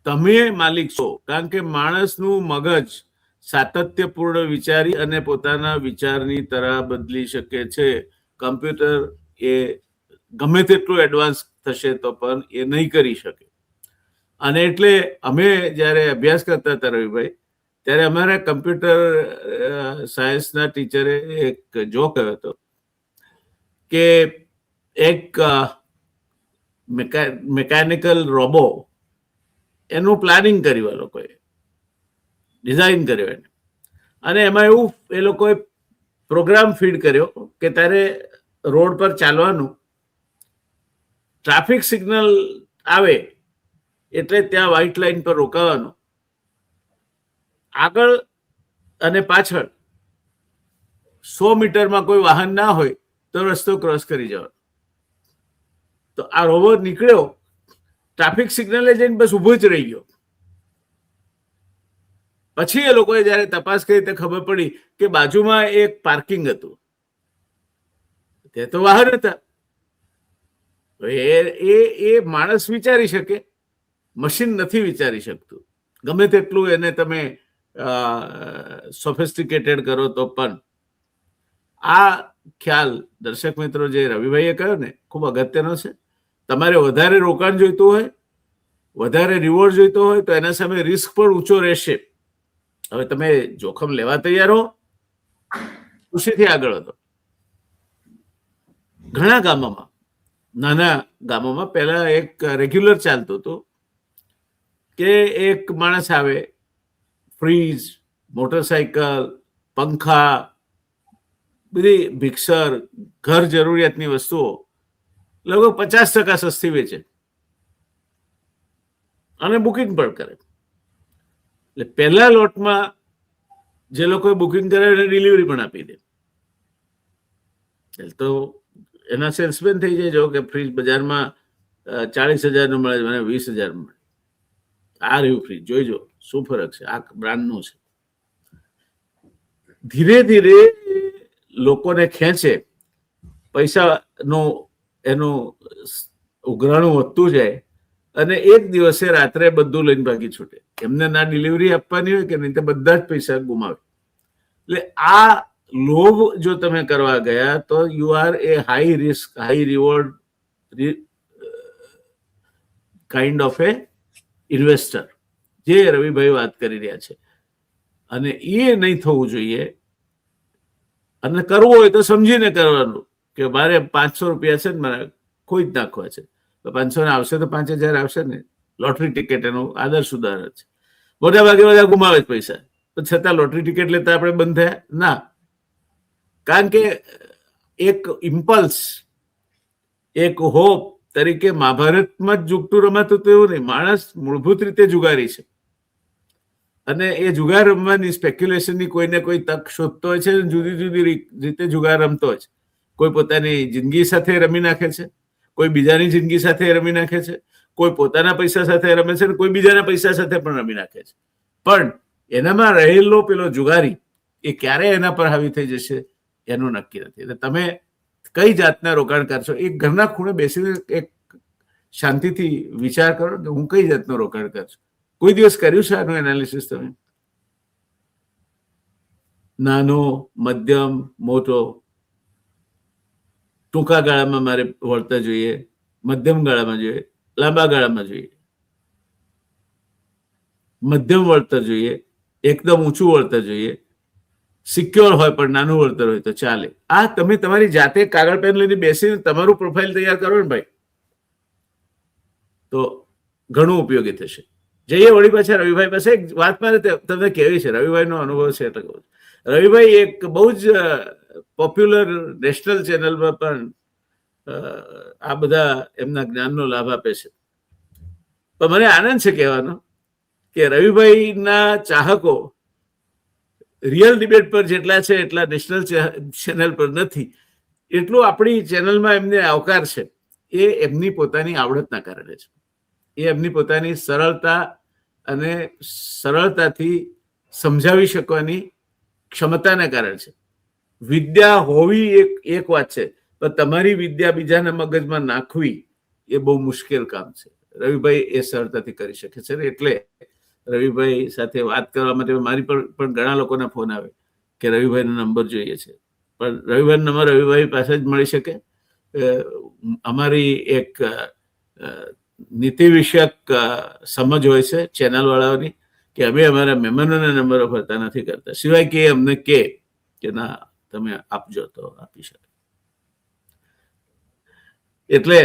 A: તમે માલિક છો, કારણ કે માણસનું મગજ સાતત્યપૂર્ણ વિચારી અને પોતાના વિચારની તરહ બદલી શકે છે. કમ્પ્યુટર એ ગમે તેટલું એડવાન્સ થશે તો પણ એ નહીં કરી શકે. અને એટલે અમે જ્યારે અભ્યાસ કરતા હતા રવિભાઈ, ત્યારે અમારા કમ્પ્યુટર સાયન્સના ટીચરે એક જોક કહ્યો હતો કે એક મેકેનિકલ રોબો એનું પ્લાનિંગ કર્યું આ લોકોએ, ડિઝાઇન કર્યો એને, અને એમાં એવું એ લોકોએ પ્રોગ્રામ ફીડ કર્યો કે તારે રોડ પર ચાલવાનું, ટ્રાફિક સિગ્નલ આવે એટલે ત્યાં વ્હાઇટ લાઇન પર રોકાવાનું, આગળ અને પાછળ 100 મીટરમાં કોઈ વાહન ના હોય તો રસ્તો ક્રોસ કરી જવાનો. તો આ રોબો નીકળ્યો, ટ્રાફિક સિગ્નલે જઈને બસ ઊભો જ રહી ગયો. પછી એ લોકોએ જયારે તપાસ કરી તો ખબર પડી કે બાજુમાં એક પાર્કિંગ હતું, તે તો વાહન હતા. એ માણસ વિચારી શકે, મશીન નથી વિચારી શકતું. ગમે તેટલું એને તમે સોફિસ્ટિકેટેડ કરો તો પણ. આ ખ્યાલ દર્શક મિત્રો જે રવિભાઈએ કહ્યો ને ખૂબ અગત્યનો છે. તમારે વધારે રોકાણ જોઈતું હોય, વધારે રિવોર્ડ જોઈતો હોય તો એના સામે રિસ્ક પણ ઊંચો રહેશે. હવે તમે જોખમ લેવા તૈયાર હો, ખુશીથી આગળ વધો. ઘણા ગામોમાં, નાના ગામોમાં પહેલા એક રેગ્યુલર ચાલતું હતું કે એક માણસ આવે, ફ્રીજ, મોટરસાયકલ, પંખા, બધી મિક્સર, ઘર જરૂરિયાતની વસ્તુઓ લગભગ 50% સસ્તી વેચે અને બુકિંગ પણ કરે. એટલે પહેલા લોટમાં જે લોકોએ બુકિંગ કરે એને ડિલિવરી પણ આપી દે. તો એના સેલ્સમેન થઈ જાય. જો કે ફ્રીજ બજારમાં 40,000 નું મળે, મને 20,000 મળે. આ રહ્યું ફ્રીજ, જોઈજો શું ફરક છે, આ બ્રાન્ડનું છે. ધીરે ધીરે લોકોને ખેંચે, પૈસાનું એનું ઉઘરાણું વધતું જાય અને એક દિવસે રાત્રે બધું લઈને ભાગી છૂટે. એમને ના ડિલિવરી આપવાની હોય કે નહીં, તો બધા જ પૈસા ગુમાવે. એટલે આ લોભ જો તમે કરવા ગયા તો you are A high risk high reward kind of A investor, જે રવિભાઈ વાત કરી રહ્યા છે. અને એ નહીં થવું જોઈએ. અને કરવું હોય તો સમજીને કરવાનું કે મારે 500 રૂપિયા છે ને મારે ખોઈ જ નાખવા છે, તો 500 આવશે તો 5,000 આવશે ને. લોટરી ટિકિટ એનું આદર્શ ઉદાહરણ છે. મોટા ભાગે બધા ગુમાવે જ પૈસા, પણ છતાં લોટરી ટિકિટ લેતા આપણે બંધ થયા ના. કારણ કે એક ઇમ્પલ્સ, એક હોપ તરીકે મહાભારતમાં જ જુગતું રમાતું તો એવું નહીં. માણસ મૂળભૂત રીતે જુગારી છે અને એ જુગાર રમવાની સ્પેક્યુલેશનની કોઈને કોઈ તક શોધતો હોય છે. જુદી જુદી રીતે જુગાર રમતો હોય છે. કોઈ પોતાની જિંદગી સાથે રમી નાખે છે, કોઈ બીજાની જિંદગી સાથે રમી નાખે છે, કોઈ પોતાના પૈસા સાથે રમે છે, કોઈ બીજાના પૈસા સાથે પણ રમી નાખે છે. પણ એનામાં રહેલો પેલો જુગારી એ ક્યારે એના પર હાવી થઈ જશે એનું નક્કી નથી. એટલે તમે કઈ જાતના રોકાણ કરશો, એક ઘરના ખૂણે બેસીને એક શાંતિથી વિચાર કરો કે હું કઈ જાતનું રોકાણ કરશું. કોઈ દિવસ કર્યું છે આનું એનાલિસિસ તમે? નાનો, મધ્યમ, મોટો? ટૂંકા ગાળામાં મારે વળતર જોઈએ, મધ્યમ ગાળામાં જોઈએ, લાંબા ગાળામાં જોઈએ? મધ્યમ વળતર જોઈએ, એકદમ ઊંચું વળતર જોઈએ, સિક્યોર હોય પણ નાનું વળતર હોય તો ચાલે. આ તમે તમારી જાતે કાગળ પેન લઈને બેસીને તમારું પ્રોફાઇલ તૈયાર કરો ને ભાઈ, તો ઘણું ઉપયોગી થશે. જઈએ વળી પાછા રવિભાઈ પાસે. એક વાત મારે તમને કહેવી છે, રવિભાઈનો અનુભવ છે એટલે કહું. રવિભાઈ એક બહુ જ પોપ્યુલર નેશનલ ચેનલમાં પણ આ બધા એમના જ્ઞાનનો લાભ આપે છે. પણ મને આનંદ છે કહેવાનો કે રવિભાઈના ચાહકો રિયલ ડિબેટ પર જેટલા છે એટલા નેશનલ ચેનલ પર નથી. એટલું આપણી ચેનલમાં એમને આવકાર છે. એ એમની પોતાની આવડતના કારણે છે. એ એમની પોતાની સરળતા અને સરળતાથી સમજાવી શકવાની ક્ષમતાને કારણે છે. વિદ્યા હોવી એક વાત છે, પણ તમારી વિદ્યા બીજાના મગજમાં નાખવી એ બહુ મુશ્કેલ કામ છે. રવિભાઈ એ સરળતાથી કરી શકે છે. એટલે રવિભાઈ સાથે વાત કરવા માટે મારી પર પણ ઘણા લોકોના ફોન આવે કે રવિભાઈનો નંબર જોઈએ છે. પણ રવિભાઈનો નંબર રવિભાઈ પાસે જ મળી શકે. અમારી એક નીતિ વિષયક સમજ હોય છે ચેનલ વાળાઓની કે અમે અમારા મહેમાનોના નંબરો ભરતા નથી કરતા, સિવાય કે અમને કે ના તમે આપજો તો આપી શકે. એટલે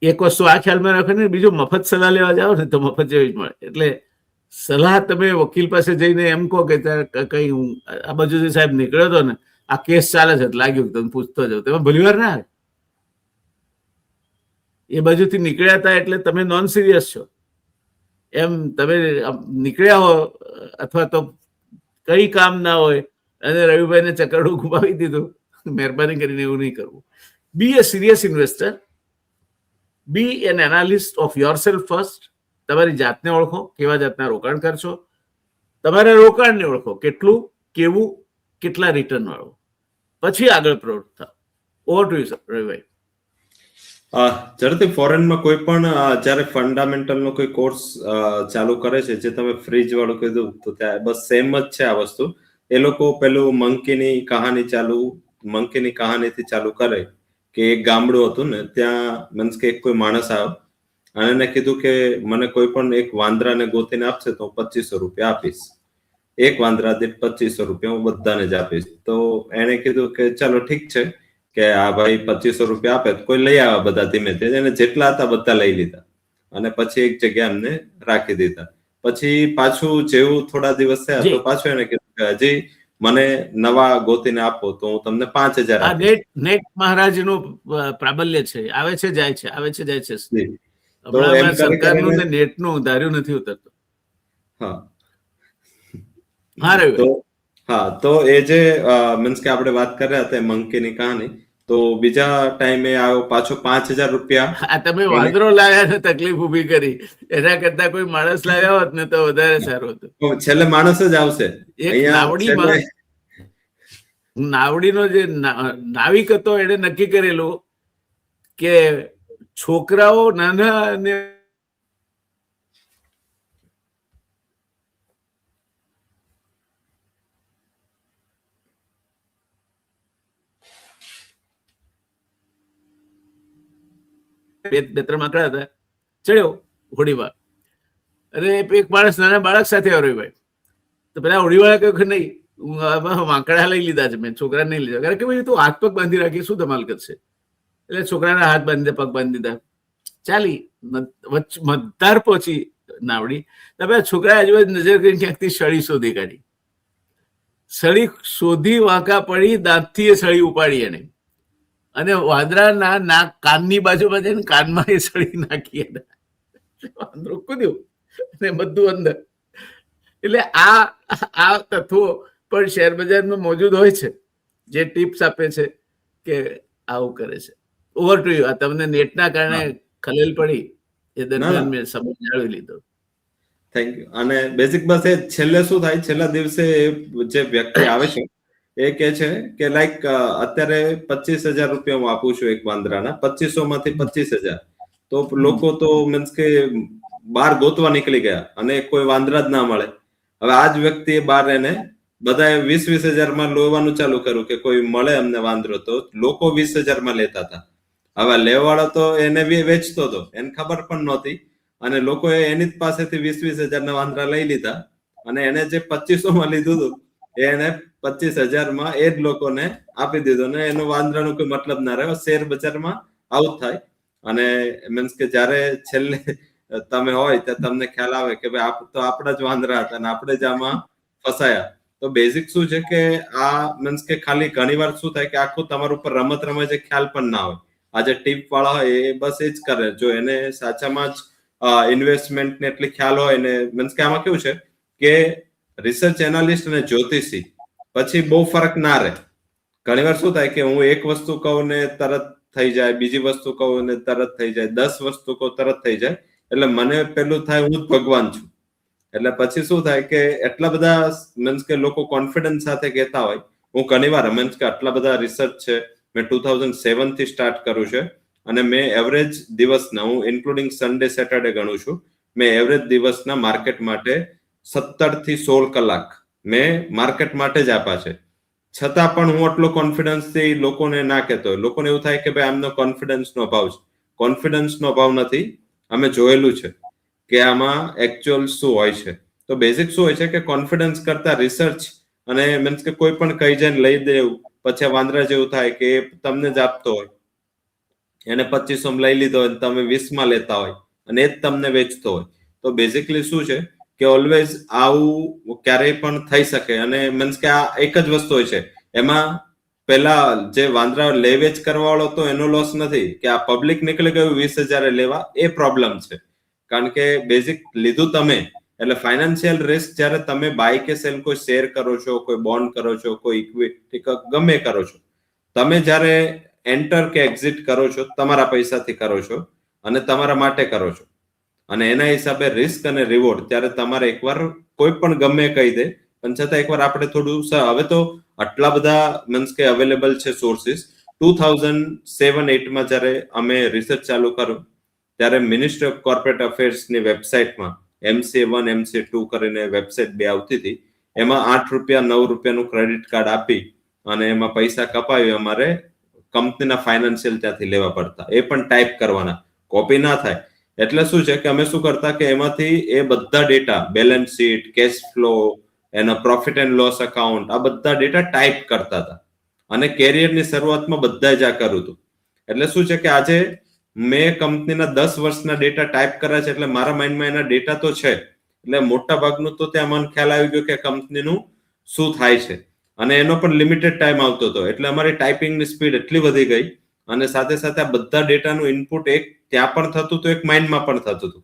A: એક વસ્તુ આ ખ્યાલમાં રાખો ને, બીજું મફત સલાહ લેવા જાઓ ને તો મફત જેવી જ મળે. એટલે સલાહ તમે વકીલ પાસે જઈને એમ કહો કે કઈ હું આ બાજુથી સાહેબ નીકળ્યો હતો ને, આ કેસ ચાલે છે લાગ્યું તમે પૂછતો જાવ, તમે ભલી વાર ના. એ બાજુથી નીકળ્યા હતા એટલે તમે નોન સિરિયસ છો એમ તમે નીકળ્યા હો, અથવા તો કઈ કામ ના હોય અને રવિભાઈને ચકરડું ગુમાવી દીધું મહેરબાની કરીને એવું નહીં કરવું. Be a serious investor, be an analyst of yourself first. તમારી જાતને ઓળખો, કેવા જાતના રોકાણ કરશો. તમારા રોકાણને ઓળખો, કેટલું, કેવું, કેટલા રિટર્ન વાળું. પછી આગળ પ્રવૃત્ત થાવ. ઓવર ટુ યુ રવિભાઈ.
B: ઝડપથી ફોરેનમાં કોઈ પણ જયારે ફંડામેન્ટલ નો કોઈ કોર્સ ચાલુ કરે છે, જે તમે ફ્રીજ વાળું કીધું, તો ત્યાં બસ સેમ જ છે આ વસ્તુ. એ લોકો પેલું મંકીની કહાનીથી ચાલુ કરે કે એક ગામડું હતું ને, ત્યાં મીન્સ કે કોઈ માણસ આવ્યો અને એને કીધું કે મને કોઈ પણ એક વાંદરાને ગોતીને આપશે તો હું 2500 રૂપિયા આપીશ. એક વાંદરા દીઠ 2500 રૂપિયા હું બધાને જ આપીશ. તો એને કીધું કે ચાલો ઠીક છે, કે આ ભાઈ 2500 રૂપિયા આપે. કોઈ લઈ આવ્યા બધા ધીમે ધીમે, એને જેટલા હતા બધા લઈ લીધા અને પછી એક જગ્યા એમને રાખી દીધા. પછી પાછું જેવું થોડા દિવસ થયા તો પાછું એને કીધું કે હજી મને નવા ગોતીને આપો તો હું તમને 5000 આપીશ.
A: નેટ મહારાજનું પ્રાબલ્ય છે, આવે છે જાય છે, આવે છે જાય છે.
B: તો એમ
A: સરકારનું ને નેટનું ધાર્યું નથી ઉતરતું.
B: હા
A: હા રવિ.
B: હા, તો એ જે મીન્સ કે આપણે વાત કરી રહ્યા હતા મંકીની કહાની, તો બીજા ટાઈમે આવ્યો પાછો 5000 રૂપિયા.
A: તમે વાંદરો લાવ્યા ને તકલીફ ઉભી કરી, એના કરતા કોઈ માણસ લાવ્યા હોત ને તો વધારે સારું હતું.
B: છેલ્લે માણસ જ આવશે.
A: નાવડીનો જે નાવિક હતો એને નક્કી કરેલું કે છોકરાઓ નાના અને બે ત્રણ માકડા હતા, ચડ્યો હોડીમાં. અને એક માણસ નાના બાળક સાથે આવ્યો ભાઈ. તો પેલા હોડીવાળા કહ્યું કે નહીં, માકડા લઈ લીધા છે, મેં છોકરા નહીં લીધા. કારણ કે ભાઈ તું હાથ પગ બાંધી રાખી, શું ધમાલ કરશે? એટલે છોકરાના હાથ બાંધી પગ બાંધી દીધા. ચાલી મધાર પહોંચી નાવડી. તમે છોકરા આજુબાજુ નજર કરીને ક્યાંકથી સળી શોધી કાઢી. સળી શોધી વાંકા પડી, દાંતથી એ સળી ઉપાડી એને, અને વાંદરાના કાનની બાજુમાં જઈને કાનમાં એ સળી નાખી. વાંદરો કૂદ્યો અને બધું અંદર. એટલે આ તત્વો પણ શેર બજારમાં મોજૂદ હોય છે, જે ટિપ્સ આપે છે કે આવું કરે છે. Over to you. તમને નેટના કારણે ખલેલ પડી એ દરમિયાન મેં સમજ જાળવી લીધો.
B: Thank you. અને બેઝિક બસ એ છેલ્લે શું થાય, છેલ્લા દિવસે જે વ્યક્તિ આવે છે એ કે છે કે લાઈક અત્યારે 25000 રૂપિયા હું આપું છું એક વાંદરાના, 2500 માંથી 25000. તો લોકો તો મીન્સ કે બહાર ગોતવા નીકળી ગયા અને કોઈ વાંદરા જ ના મળે. હવે આ જ વ્યક્તિએ બહાર એને બધાએ 20,000 માં લેવાનું ચાલુ કર્યું કે કોઈ મળે અમને વાંદરો. તો લોકો 20,000 માં લેતા હતા. હવે લેવાવાળો તો એને વેચતો હતો, એને ખબર પણ નહોતી, અને લોકોએ એની જ પાસેથી 20,000 ના વાંદરા લઈ લીધા. અને એને જે 2500 માં લીધું હતું એને 25,000 માં એ જ લોકોને આપી દીધું. ને એનો વાંદરાનો કોઈ મતલબ ના રહ્યો. શેર બજારમાં આવું થાય. અને મીન્સ કે જયારે છેલ્લે તમે હોય તો તમને ખ્યાલ આવે કે ભાઈ તો આપણા જ વાંદરા હતા અને આપણે જ આમાં ફસાયા. તો બેઝિક શું છે કે આ મીન્સ કે ખાલી ઘણી વાર શું થાય કે આખું તમારા ઉપર રમત રમે છે, ખ્યાલ પણ ના હોય. આ જે ટીપ વાળા હોય એ બસ એ જ કરે. જો એને સાચામાં જ ઇન્વેસ્ટમેન્ટ ને એટલી ખ્યાલ હોય ને, મીન્સ કે આમાં કેવું છે કે રિસર્ચ એનાલિસ્ટ અને જ્યોતિષી પછી બહુ ફરક ના રહે. ઘણી વાર શું થાય કે હું એક વસ્તુ કહું ને તરત થઈ જાય, બીજી વસ્તુ કહું ને તરત થઈ જાય, 10 વસ્તુ કહું તરત થઈ જાય. એટલે મને પેલું થાય હું જ ભગવાન છું. એટલે પછી શું થાય કે એટલા બધા મીન્સ કે લોકો કોન્ફિડન્સ સાથે કહેતા હોય. હું ઘણી વાર મીન્સ કે આટલા બધા રિસર્ચ છે, મેં 2007 થી સ્ટાર્ટ કર્યું છે, અને મેં એવરેજ દિવસના, હું ઇન્ક્લુડિંગ સન્ડે સેટરડે ગણું છું, મેં એવરેજ દિવસના માર્કેટ માટે 17 થી 16 કલાક મેં માર્કેટ માટે જ આપ્યા છે. છતાં પણ હું આટલો કોન્ફિડન્સથી લોકોને ના કહેતો હોય. લોકોને એવું થાય કે ભાઈ આમનો કોન્ફિડન્સનો અભાવ છે. કોન્ફિડન્સનો અભાવ નથી, અમે જોયેલું છે કે આમાં એકચ્યુઅલ શું હોય છે. તો બેઝિક શું હોય છે કે કોન્ફિડન્સ કરતા રિસર્ચ અને મીન્સ કે કોઈ પણ કઈ જઈને લઈ દેવું, પછી વાંદરા જેવું થાય કે તમને જ આપતો હોય, એને 2500 લઈ લીધો હોય, તમે 20 માં લેતા હોય અને એ જ તમને વેચતો હોય. તો બેઝિકલી શું છે કે ઓલવેઝ આવું ક્યારેય પણ થઈ શકે. અને મીન્સ કે આ એક જ વસ્તુ હોય છે, એમાં પેલા જે વાંદરા લે વેચ કરવા વાળો તો એનો લોસ નથી, કે આ પબ્લિક નીકળી ગયું 20,000 લેવા, એ પ્રોબ્લેમ છે. કારણ કે બેઝિક લીધું તમે, એટલે ફાઇનાન્શિયલ રિસ્ક જયારે તમે બાય કે સેલ કોઈ શેર કરો છો, કોઈ બોન્ડ કરો છો, કોઈ ઇક્વિટી ગમે કરો છો, તમે જ્યારે એન્ટર કે એક્ઝિટ કરો છો તમારા પૈસાથી કરો છો અને તમારા માટે કરો છો, અને એના હિસાબે રિસ્ક અને રિવોર્ડ ત્યારે તમારે એકવાર કોઈ પણ ગમે કહી દે, પણ છતાં એકવાર આપણે થોડું હવે તો આટલા બધા મીન્સ કે અવેલેબલ છે સોર્સિસ. 2007-8 જ્યારે અમે રિસર્ચ ચાલુ કર્યું ત્યારે મિનિસ્ટ્રી ઓફ કોર્પોરેટ અફેર્સની વેબસાઇટમાં MC1 MC2 કરીને વેબસાઇટ બે આવતી હતી. એમાં ₹8 ₹9 ક્રેડિટ કાર્ડ આપી અને એમાં પૈસા કપાવી અમારે કંપનીના ફાઇનાન્શિયલ ત્યાંથી લેવા પડતા, એ પણ ટાઈપ કરવાના, કોપી ના થાય. એટલે શું છે કે અમે શું કરતા કે એમાંથી એ બધા data, balance sheet, cash flow, એનો પ્રોફિટ એન્ડ લોસ અકાઉન્ટ, આ બધા ડેટા ટાઈપ કરતા હતા. અને કેરિયરની શરૂઆતમાં બધા જ આ કર્યું હતું. એટલે શું છે કે આજે મેં કંપનીના 10 વર્ષના ડેટા ટાઈપ કર્યા છે, એટલે મારા માઇન્ડમાં એના ડેટા તો છે. એટલે મોટા ભાગનું તો ત્યાં મને ખ્યાલ આવી ગયો કે કંપનીનું શું થાય છે, અને એનો પણ લિમિટેડ ટાઈમ આવતો હતો. એટલે અમારી ટાઈપિંગની સ્પીડ એટલી વધી ગઈ, અને સાથે સાથે આ બધા ડેટાનું ઇનપુટ એક ત્યાં પણ થતું હતું, એક માઇન્ડમાં પણ થતું હતું.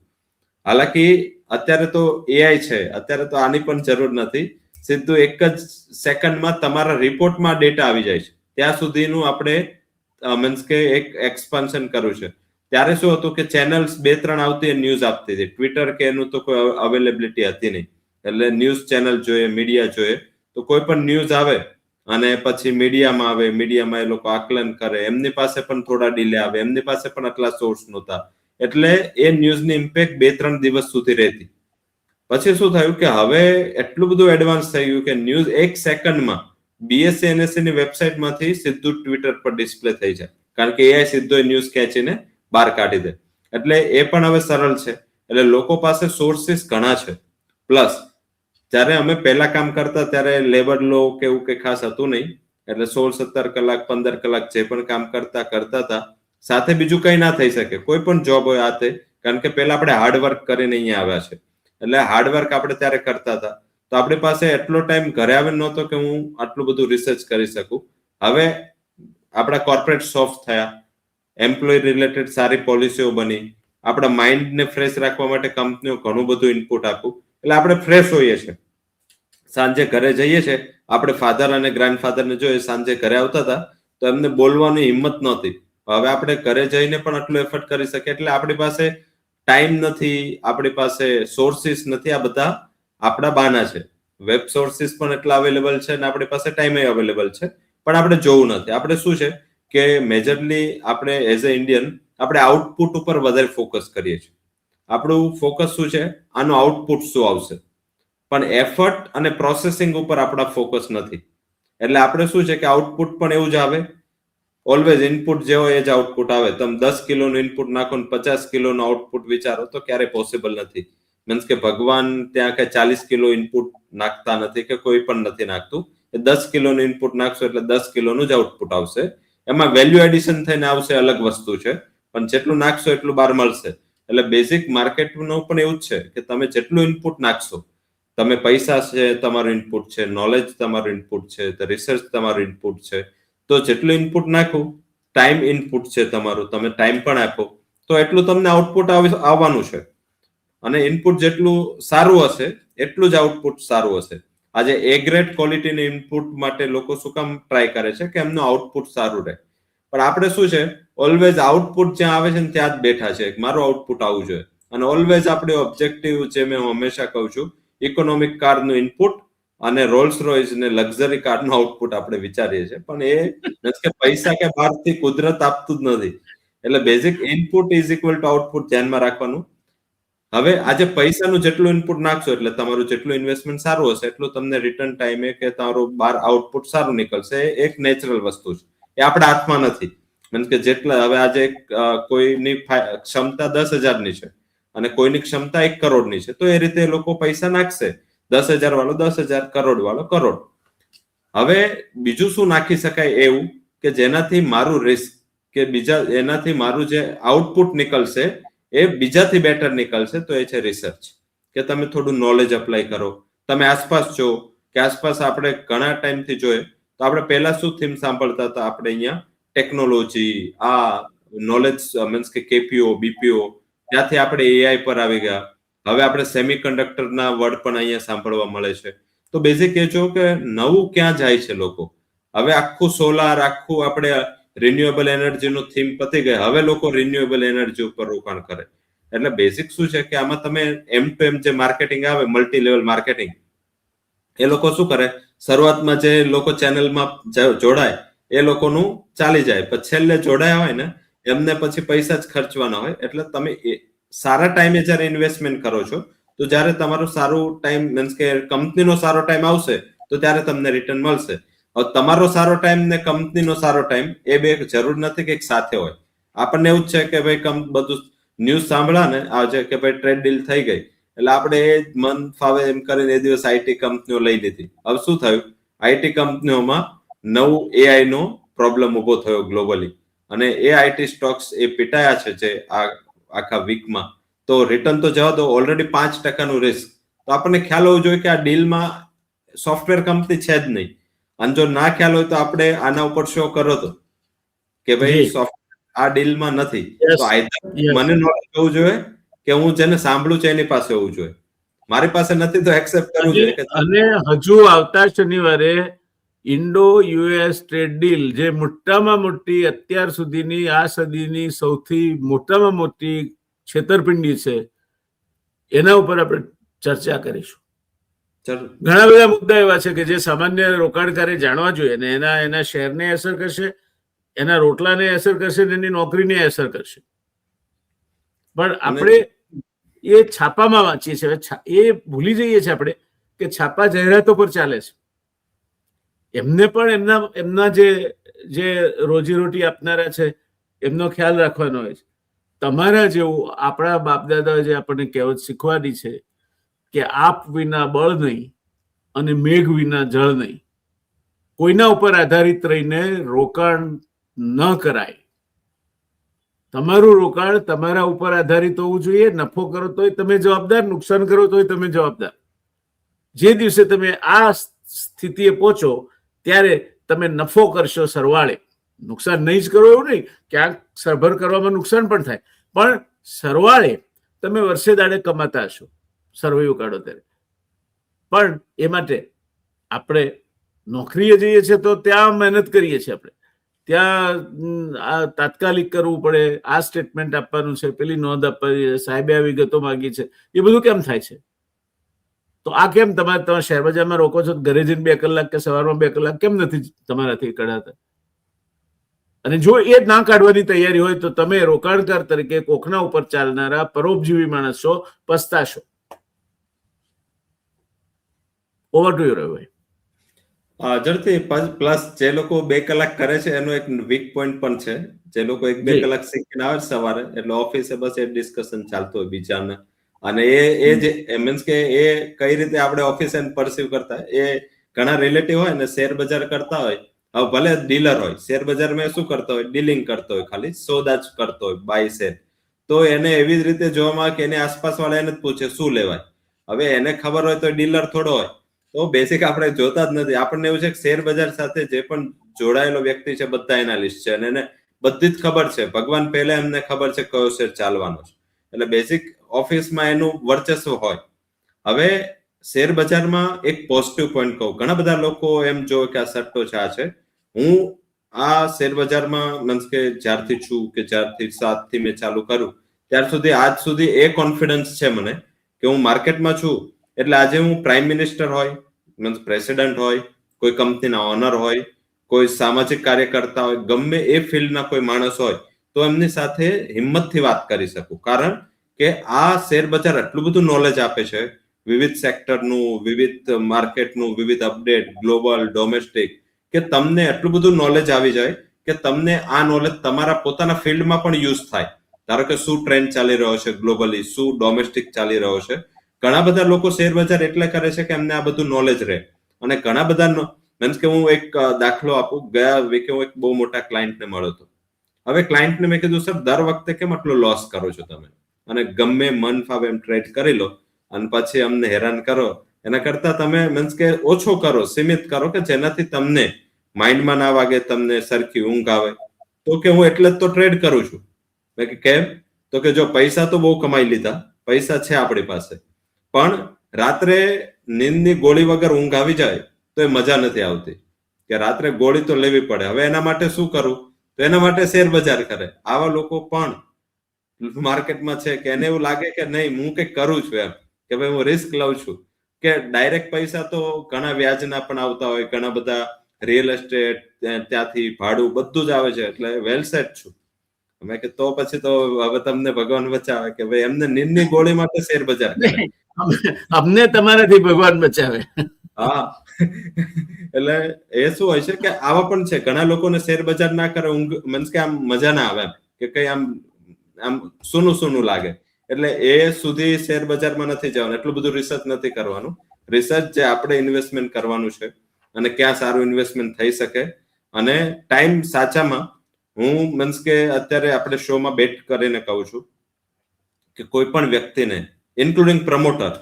B: હાલાકી અત્યારે તો એઆઈ છે, અત્યારે તો આની પણ જરૂર નથી. સીધું એક જ સેકન્ડમાં તમારા રિપોર્ટમાં ડેટા આવી જાય છે. ત્યાં સુધીનું આપણે મીન્સ કે એક એક્સપાન્શન કર્યું છે. ત્યારે શું હતું કે ચેનલ્સ 2-3 આવતી ન્યૂઝ આપતી હતી. ટ્વિટર કે એનું તો કોઈ અવેલેબિલિટી હતી નહીં. એટલે ન્યૂઝ ચેનલ જોઈએ, મીડિયા જોઈએ, તો કોઈ પણ ન્યૂઝ આવે અને પછી મીડિયામાં આવે, મીડિયામાં એ લોકો આકલન કરે, એમની પાસે પણ થોડા ડિલે આવે, એમની પાસે પણ આટલા સોર્સ નહોતા. એટલે એ ન્યૂઝની ઇમ્પેક્ટ 2-3 દિવસ સુધી રહેતી. પછી શું થયું કે હવે એટલું બધું એડવાન્સ થઈ ગયું કે ન્યૂઝ એક સેકન્ડમાં BSE NSE ની વેબસાઇટમાંથી સીધું ટ્વિટર પર ડિસ્પ્લે થઈ જાય, કારણ કે એઆઈ સીધો ન્યૂઝ ખેંચીને બહાર કાઢી દે. એટલે એ પણ હવે સરળ છે. એટલે લોકો પાસે સોર્સિસ ઘણા છે. પ્લસ જ્યારે અમે પહેલા કામ કરતા ત્યારે લેબર લો કે એવું કંઈ ખાસ હતું નહીં. એટલે 16-17 કલાક 15 કલાક જે પણ કામ કરતા હતા, સાથે બીજું કંઈ ના થઈ શકે. કોઈ પણ જોબ હોય આ તે, કારણ કે પહેલા આપણે હાર્ડવર્ક કરીને અહીંયા આવ્યા છે. એટલે હાર્ડવર્ક આપણે ત્યારે કરતા હતા, તો આપણી પાસે એટલો ટાઈમ ઘરે આવે નહોતો કે હું આટલું બધું રિસર્ચ કરી શકું. હવે આપણા કોર્પોરેટ સોફ્ટ થયા, એમ્પ્લોય રિલેટેડ સારી પોલિસીઓ બની, આપણા માઇન્ડને ફ્રેશ રાખવા માટે કંપનીઓ ઘણું બધું ઇનપુટ આપું, એટલે આપણે ફ્રેશ હોઈએ છીએ. સાંજે ઘરે જઈએ છીએ, આપણે ફાધર અને ગ્રાન્ડફાધરને જોઈએ સાંજે ઘરે આવતા હતા તો એમને બોલવાની હિંમત નહોતી. હવે આપણે ઘરે જઈને પણ આટલું એફર્ટ કરી શકીએ. એટલે આપણી પાસે ટાઈમ નથી, આપણી પાસે સોર્સિસ નથી. આ બધા આપણા બાના છે. વેબ સોર્સિસ પણ એટલા અવેલેબલ છે અને આપણી પાસે ટાઈમ અવેલેબલ છે, પણ આપણે જોવું નથી. આપણે શું છે કે મેજરલી આપણે એઝ અ ઇન્ડિયન આપણે આઉટપુટ ઉપર વધારે ફોકસ કરીએ છીએ. આપણું ફોકસ શું છે, આનું આઉટપુટ શું આવશે, પણ એફર્ટ અને પ્રોસેસિંગ ઉપર આપણા ફોકસ નથી. એટલે આપણે શું છે કે આઉટપુટ પણ એવું જ આવે, ઓલવેઝ ઇનપુટ જે હોય એ જ આઉટપુટ આવે. તમે 10 કિલોનું ઇનપુટ નાખો ને 50 કિલોનું આઉટપુટ વિચારો તો ક્યારેય પોસિબલ નથી. મીન્સ કે ભગવાન ત્યાં કે 40 કિલો ઇનપુટ નાખતા નથી કે કોઈ પણ નથી નાખતું. એ 10 કિલોનું ઇનપુટ નાખશો એટલે 10 કિલોનું જ આઉટપુટ આવશે. એમાં વેલ્યુ એડિશન થઈને આવશે, અલગ વસ્તુ છે, પણ જેટલું નાખશો એટલું બહાર મળશે. એટલે બેઝિક માર્કેટનું પણ એવું જ છે કે તમે જેટલું ઇનપુટ નાખશો, તમે પૈસા છે તમારું ઇનપુટ છે, નોલેજ તમારું ઇનપુટ છે, રિસર્ચ તમારું ઇનપુટ છે, તો જેટલું ઇનપુટ નાખું, ટાઈમ ઇનપુટ છે તમારું, તમે ટાઈમ પણ આપો તો એટલું તમને આઉટપુટ આવવાનું છે. અને ઇનપુટ જેટલું સારું હશે એટલું જ આઉટપુટ સારું હશે. આજે એ ગ્રેડ ક્વોલિટીની ઇનપુટ માટે લોકો શું કામ ટ્રાય કરે છે કે એમનું આઉટપુટ સારું રહે. પણ આપણે શું છે, ઓલવેઝ આઉટપુટ જ્યાં આવે છે ને ત્યાં જ બેઠા છે, મારું આઉટપુટ આવવું જોઈએ. અને ઓલવેઝ આપણે ઓબ્જેક્ટિવ, જે મેં હંમેશા કહું છું, ઇકોનોમિક કારનું ઇનપુટ અને રોલ્સ રોયસ ને લક્ઝરી કારનું આઉટપુટ આપણે વિચારીએ છીએ, પણ એ કે પૈસા કે બહારથી કુદરત આપતું જ નથી. એટલે basic input is equal to output ધ્યાનમાં રાખવાનું. હવે આજે પૈસાનું જેટલું ઇનપુટ નાખશો એટલે તમારું જેટલું ઇન્વેસ્ટમેન્ટ સારું હશે એટલું તમને રિટર્ન ટાઈમે કે તમારું બહાર આઉટપુટ સારું નીકળશે. એ એક નેચરલ વસ્તુ છે, એ આપણા હાથમાં નથી. મીન્સ કે જેટલા હવે આજે કોઈની ક્ષમતા 10,000 છે અને કોઈની ક્ષમતા 1 કરોડની છે, તો એ રીતે લોકો પૈસા નાખશે. 10,000 વાળો 10,000, કરોડ વાળો કરોડ. હવે બીજું શું નાખી શકાય એવું કે જેનાથી મારું રિસ્ક કે બીજા એનાથી મારું જે આઉટપુટ નીકળશે એ બીજાથી બેટર નીકળશે, તો એ છે રિસર્ચ. કે તમે થોડું નોલેજ અપ્લાય કરો, તમે આસપાસ જો કે આસપાસ આપણે ઘણા ટાઈમથી જોઈએ તો આપણે પહેલા શું થીમ સાંભળતા હતા, આપણે અહીંયા ટેકનોલોજી, આ નોલેજ મીન્સ કે કેપીઓ બીપીઓ, ત્યાંથી આપણે એઆઈ પર આવી ગયા. હવે આપણે સેમિકન્ડક્ટરના વર્ડ પણ અહીંયા સાંભળવા મળે છે. તો બેઝિક એ જો કે નવું ક્યાં જાય છે લોકો, હવે આખું સોલાર, આખું આપણે રિન્યુએબલ એનર્જી નો થીમ પતી ગઈ. હવે લોકો રિન્યુએબલ એનર્જી ઉપર રોકાણ કરે. એટલે બેઝિક શું છે કે આમાં તમે એમ ટુ એમ જે માર્કેટિંગ આવે, મલ્ટી લેવલ માર્કેટિંગ, એ લોકો શું કરે, શરૂઆતમાં જે લોકો ચેનલમાં જોડાય એ લોકોનું ચાલી જાય, પછી છેલ્લે જોડાયા હોય ને એમને પછી પૈસા જ ખર્ચવાના હોય. એટલે તમે સારા ટાઈમે જયારે ઇન્વેસ્ટમેન્ટ કરો છો તો જયારે તમારો સારું ટાઈમ, મીન્સ કે કંપનીનો સારો ટાઈમ આવશે તો ત્યારે તમને રિટર્ન મળશે. હવે તમારો સારો ટાઈમ ને કંપનીનો સારો ટાઈમ એ બે જરૂર નથી કે એક સાથે હોય. આપણને એવું જ છે કે ભાઈ બધું ન્યૂઝ સાંભળ્યા ને આજે કે ભાઈ ટ્રેડ ડીલ થઈ ગઈ એટલે આપણે એ મન ફાવે એમ કરીને એ દિવસ આઈટી કંપનીઓ લઈ લીધી. હવે શું થયું, આઈટી કંપનીઓમાં નવું એઆઈ નો પ્રોબ્લેમ ઉભો થયો ગ્લોબલી, અને એ આઈટી સ્ટોક્સ એ પીટાયા છે જે આખા વીકમાં. તો રિટર્ન તો જવા દો, ઓલરેડી 5% રિસ્ક. તો આપણને ખ્યાલ હોવો જોઈએ કે આ ડીલમાં સોફ્ટવેર કંપની છે જ નહીં. અને જો ના ખ્યાલ હોય તો આપણે આના ઉપર શો કરો તો કે ભાઈ સોફ્ટવેર આ ડીલમાં નથી. તો મને નોલેજ હોવું જોઈએ કે હું જેને સાંભળું છે એની પાસે હોવું જોઈએ. મારી પાસે નથી તો એક્સેપ્ટ કરવું જોઈએ.
A: અને હજુ આવતા શનિવારે ઇન્ડો યુએસ ટ્રેડ ડીલ, જે મોટામાં મોટી અત્યાર સુધીની આ સદીની સૌથી મોટામાં મોટી છેતરપિંડી છે, એના ઉપર આપણે ચર્ચા કરીશું. ઘણા બધા મુદ્દા એવા છે કે જે સામાન્ય રોકાણકારે જાણવા જોઈએ, અને એના શેરને અસર કરશે, એના રોટલાને અસર કરશે, એની નોકરીને અસર કરશે. પણ આપણે એ છાપામાં વાંચીએ છીએ, એ ભૂલી જઈએ છીએ આપણે કે છાપા જાહેરાતો પર ચાલે છે. એમને પણ એમના જે રોજીરોટી આપનારા છે એમનો ખ્યાલ રાખવાનો હોય છે. તમારા જેવું આપણા બાપદાદા જે આપણને કહેવત શીખવાની છે કે આપ વિના બળ નહીં અને મેઘ વિના જળ નહીં. કોઈના ઉપર આધારિત રહીને રોકાણ ન કરાય. તમારું રોકાણ તમારા ઉપર આધારિત હોવું જોઈએ. નફો કરો તોય તમે જવાબદાર, નુકસાન કરો તોય તમે જવાબદાર. જે દિવસે તમે આ સ્થિતિએ પહોંચો ત્યારે તમે નફો કરશો સરવાળે, નુકસાન નહીં જ કરો એવું નહીં, ક્યાંક સરભર કરવામાં નુકસાન પણ થાય, પણ સરવાળે તમે વર્ષે દાડે કમાતા હશો સર્વાઈવ કાઢો ત્યારે. પણ એ માટે આપણે નોકરીએ જઈએ છીએ તો ત્યાં મહેનત કરીએ છીએ, આપણે ત્યાં તાત્કાલિક કરવું પડે, આ સ્ટેટમેન્ટ આપવાનું છે, પેલી નોંધ આપવાની છે, સાહેબે આ વિગતો માંગી છે, એ બધું કેમ થાય છે? તો આ કેમ તમે શેર બજારમાં રોકો છો, ઘરે જઈને 2 કલાક કે સવારમાં 2 કલાક કેમ નથી તમારાથી કઢાતા? અને જો એ ના કાઢવાની તૈયારી હોય તો તમે રોકાણકાર તરીકે કોખના ઉપર ચાલનારા પરોપજીવી માણસો પસ્તાશો. ઓવર ટુ યુ રવિભાઈ.
B: ઝડપથી પ્લસ જે લોકો 2 કલાક કરે છે એનો એક વીક પોઈન્ટ પણ છે. જે લોકો 1-2 કલાક શીખીને આવે સવારે એટલે ઓફિસે બસ એ ડિસ્કશન ચાલતું હોય બીજાને, અને એ જે મીન્સ કે એ કઈ રીતે આપણે ઓફિસે પરસીવ કરતા એ ઘણા રિલેટિવ હોય ને શેર બજાર કરતા હોય. હવે ભલે ડીલર હોય, શેર બજારમાં શું કરતો હોય, ડીલિંગ કરતો હોય, ખાલી સોદા જ કરતો હોય, બાય શેર. તો એને એવી જ રીતે જોવામાં કે એને આસપાસ વાળા એને જ પૂછે શું લેવાય. હવે એને ખબર હોય તો ડીલર થોડો હોય, તો બેસિક આપણે જોતા જ નથી. આપણને એવું છે કે શેર બજાર સાથે જે પણ જોડાયેલો વ્યક્તિ છે બધા એનાલિસ્ટ છે, અને એને બધી જ ખબર છે. ભગવાન પહેલા એમને ખબર છે કયો શેર ચાલવાનો છે. એટલે બેસિક ઓફિસમાં એનું વર્ચસ્વ હોય. હવે શેર બજારમાં એક પોઝિટિવ પોઈન્ટ કહું, ઘણા બધા લોકો એમ જોવે કે આ સટ્ટો છે, આ છે. હું આ શેર બજારમાં મીન્સ કે જ્યારથી છું કે જ્યારથી 7 થી મેં ચાલુ કર્યું ત્યાર સુધી આજ સુધી એ કોન્ફિડન્સ છે મને કે હું માર્કેટમાં છું એટલે આજે હું પ્રાઇમ મિનિસ્ટર હોય, મીન્સ પ્રેસિડેન્ટ હોય, કોઈ કંપનીના ઓનર હોય, કોઈ સામાજિક કાર્યકર્તા હોય, ગમે એ ફિલ્ડના કોઈ માણસ હોય તો એમની સાથે હિંમતથી વાત કરી શકું. કારણ કે આ શેર બજાર એટલું બધું નોલેજ આપે છે, વિવિધ સેક્ટરનું, વિવિધ માર્કેટનું, વિવિધ અપડેટ, ગ્લોબલ, ડોમેસ્ટિક, કે તમને એટલું બધું નોલેજ આવી જાય કે તમને આ નોલેજ તમારા પોતાના ફિલ્ડમાં પણ યુઝ થાય. ધારો કે શું ટ્રેન્ડ ચાલી રહ્યો છે ગ્લોબલી, શું ડોમેસ્ટિક ચાલી રહ્યો છે. ઘણા બધા લોકો શેર બજાર એટલે કરે છે કે એમને આ બધું નોલેજ રહે. અને ઘણા બધા મીન્સ કે હું એક દાખલો આપું, ગયા વીકે હું એક બહુ મોટા ક્લાયન્ટને મળ્યો હતો. હવે ક્લાયન્ટને મેં કીધું સર દર વખતે કેમ આટલો લોસ કરો છો તમે, અને ગમે મન ફાવે એમ ટ્રેડ કરી લો અને પછી અમને હેરાન કરો, એના કરતા તમે મીન્સ કે ઓછો કરો, સીમિત કરો કે જેનાથી તમને માઇન્ડમાં ના વાગે, તમને સરખી ઊંઘ આવે. તો કે હું એટલે જ તો ટ્રેડ કરું છું. મેં કે કેમ? તો કે જો પૈસા તો બહુ કમાઈ લીધા, પૈસા છે આપણી પાસે, પણ રાત્રે નીંદની ગોળી વગર ઊંઘ આવી જાય તો એ મજા નથી આવતી. કે રાત્રે ગોળી તો લેવી પડે. હવે એના માટે શું કરવું? તો એના માટે શેર બજાર કરે. આવા લોકો પણ માર્કેટમાં છે કે એને એવું લાગે કે નહીં હું કંઈક કરું છું એમ, કે ભાઈ હું રિસ્ક લઉં છું, કે ડાયરેક્ટ પૈસા તો ઘણા વ્યાજના પણ આવતા હોય, ઘણા બધા રિયલ એસ્ટેટ ત્યાંથી ભાડું બધું જ આવે છે, એટલે વેલ સેટ છું. મેં કે તો પછી તો હવે તમને ભગવાન બચાવે કે ભાઈ એમને નીંદની ગોળી માટે શેર બજાર કરે.
A: અમને તમારાથી ભગવાન બચાવે.
B: હા, એટલે એ શું હોય છે કે આવા પણ છે ઘણા લોકોને શેર બજાર ના કરે ઊંઘ મીન્સ કે આમ મજા ના આવે એમ, કે કઈ આમ સૂનું સૂનું લાગે, એટલે એ સુધી શેર બજારમાં નથી જવાનું, એટલું બધું રિસર્ચ નથી કરવાનું. રિસર્ચ જે આપણે ઇન્વેસ્ટમેન્ટ કરવાનું છે અને ક્યાં સારું ઇન્વેસ્ટમેન્ટ થઈ શકે, અને ટાઈમ સાચામાં હું મીન્સ કે અત્યારે આપણે શોમાં બેટ કરીને કહું છું કે કોઈ પણ વ્યક્તિને ઇન્ક્લુડિંગ પ્રમોટર,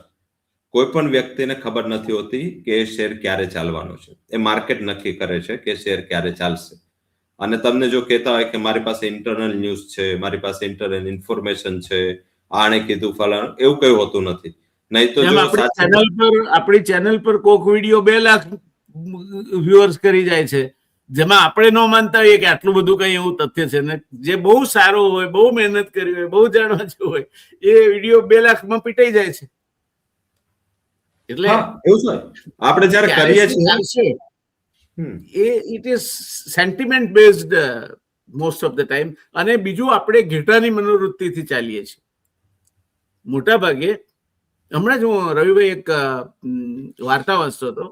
B: કોઈ પણ વ્યક્તિને ખબર નથી હોતી કે એ શેર ક્યારે ચાલવાનો છે. એ માર્કેટ નક્કી કરે છે કે શેર ક્યારે ચાલશે. અને તમને જો કહેતા હોય કે મારી પાસે ઇન્ટરનલ ન્યૂઝ છે, મારી પાસે ઇન્ટરનલ ઇન્ફોર્મેશન છે, આણે કીધું ફલાણું, એવું કઈ હોતું નથી. નહીં તો જો
A: આપણી ચેનલ પર કોક વિડીયો 2 લાખ વ્યુઅર્સ કરી જાય છે, જેમાં આપણે ન માનતા હોઈએ કે આટલું બધું કઈ એવું તથ્ય છે, ને જે બહુ સારો હોય, બહુ મહેનત કરી હોય, બહુ જાણવા જેવું હોય, એ વિડીયો 2 લાખમાં પીટાઈ જાય છે. એટલે
B: એવું છે આપણે જયારે કરીએ છીએ
A: it is sentiment based most of the time. અને બીજું આપણે ઘેટાની મનોવૃત્તિથી ચાલીએ છીએ મોટા ભાગે. હમણાં જ હું રવિભાઈ એક વાર્તા વાંચતો હતો,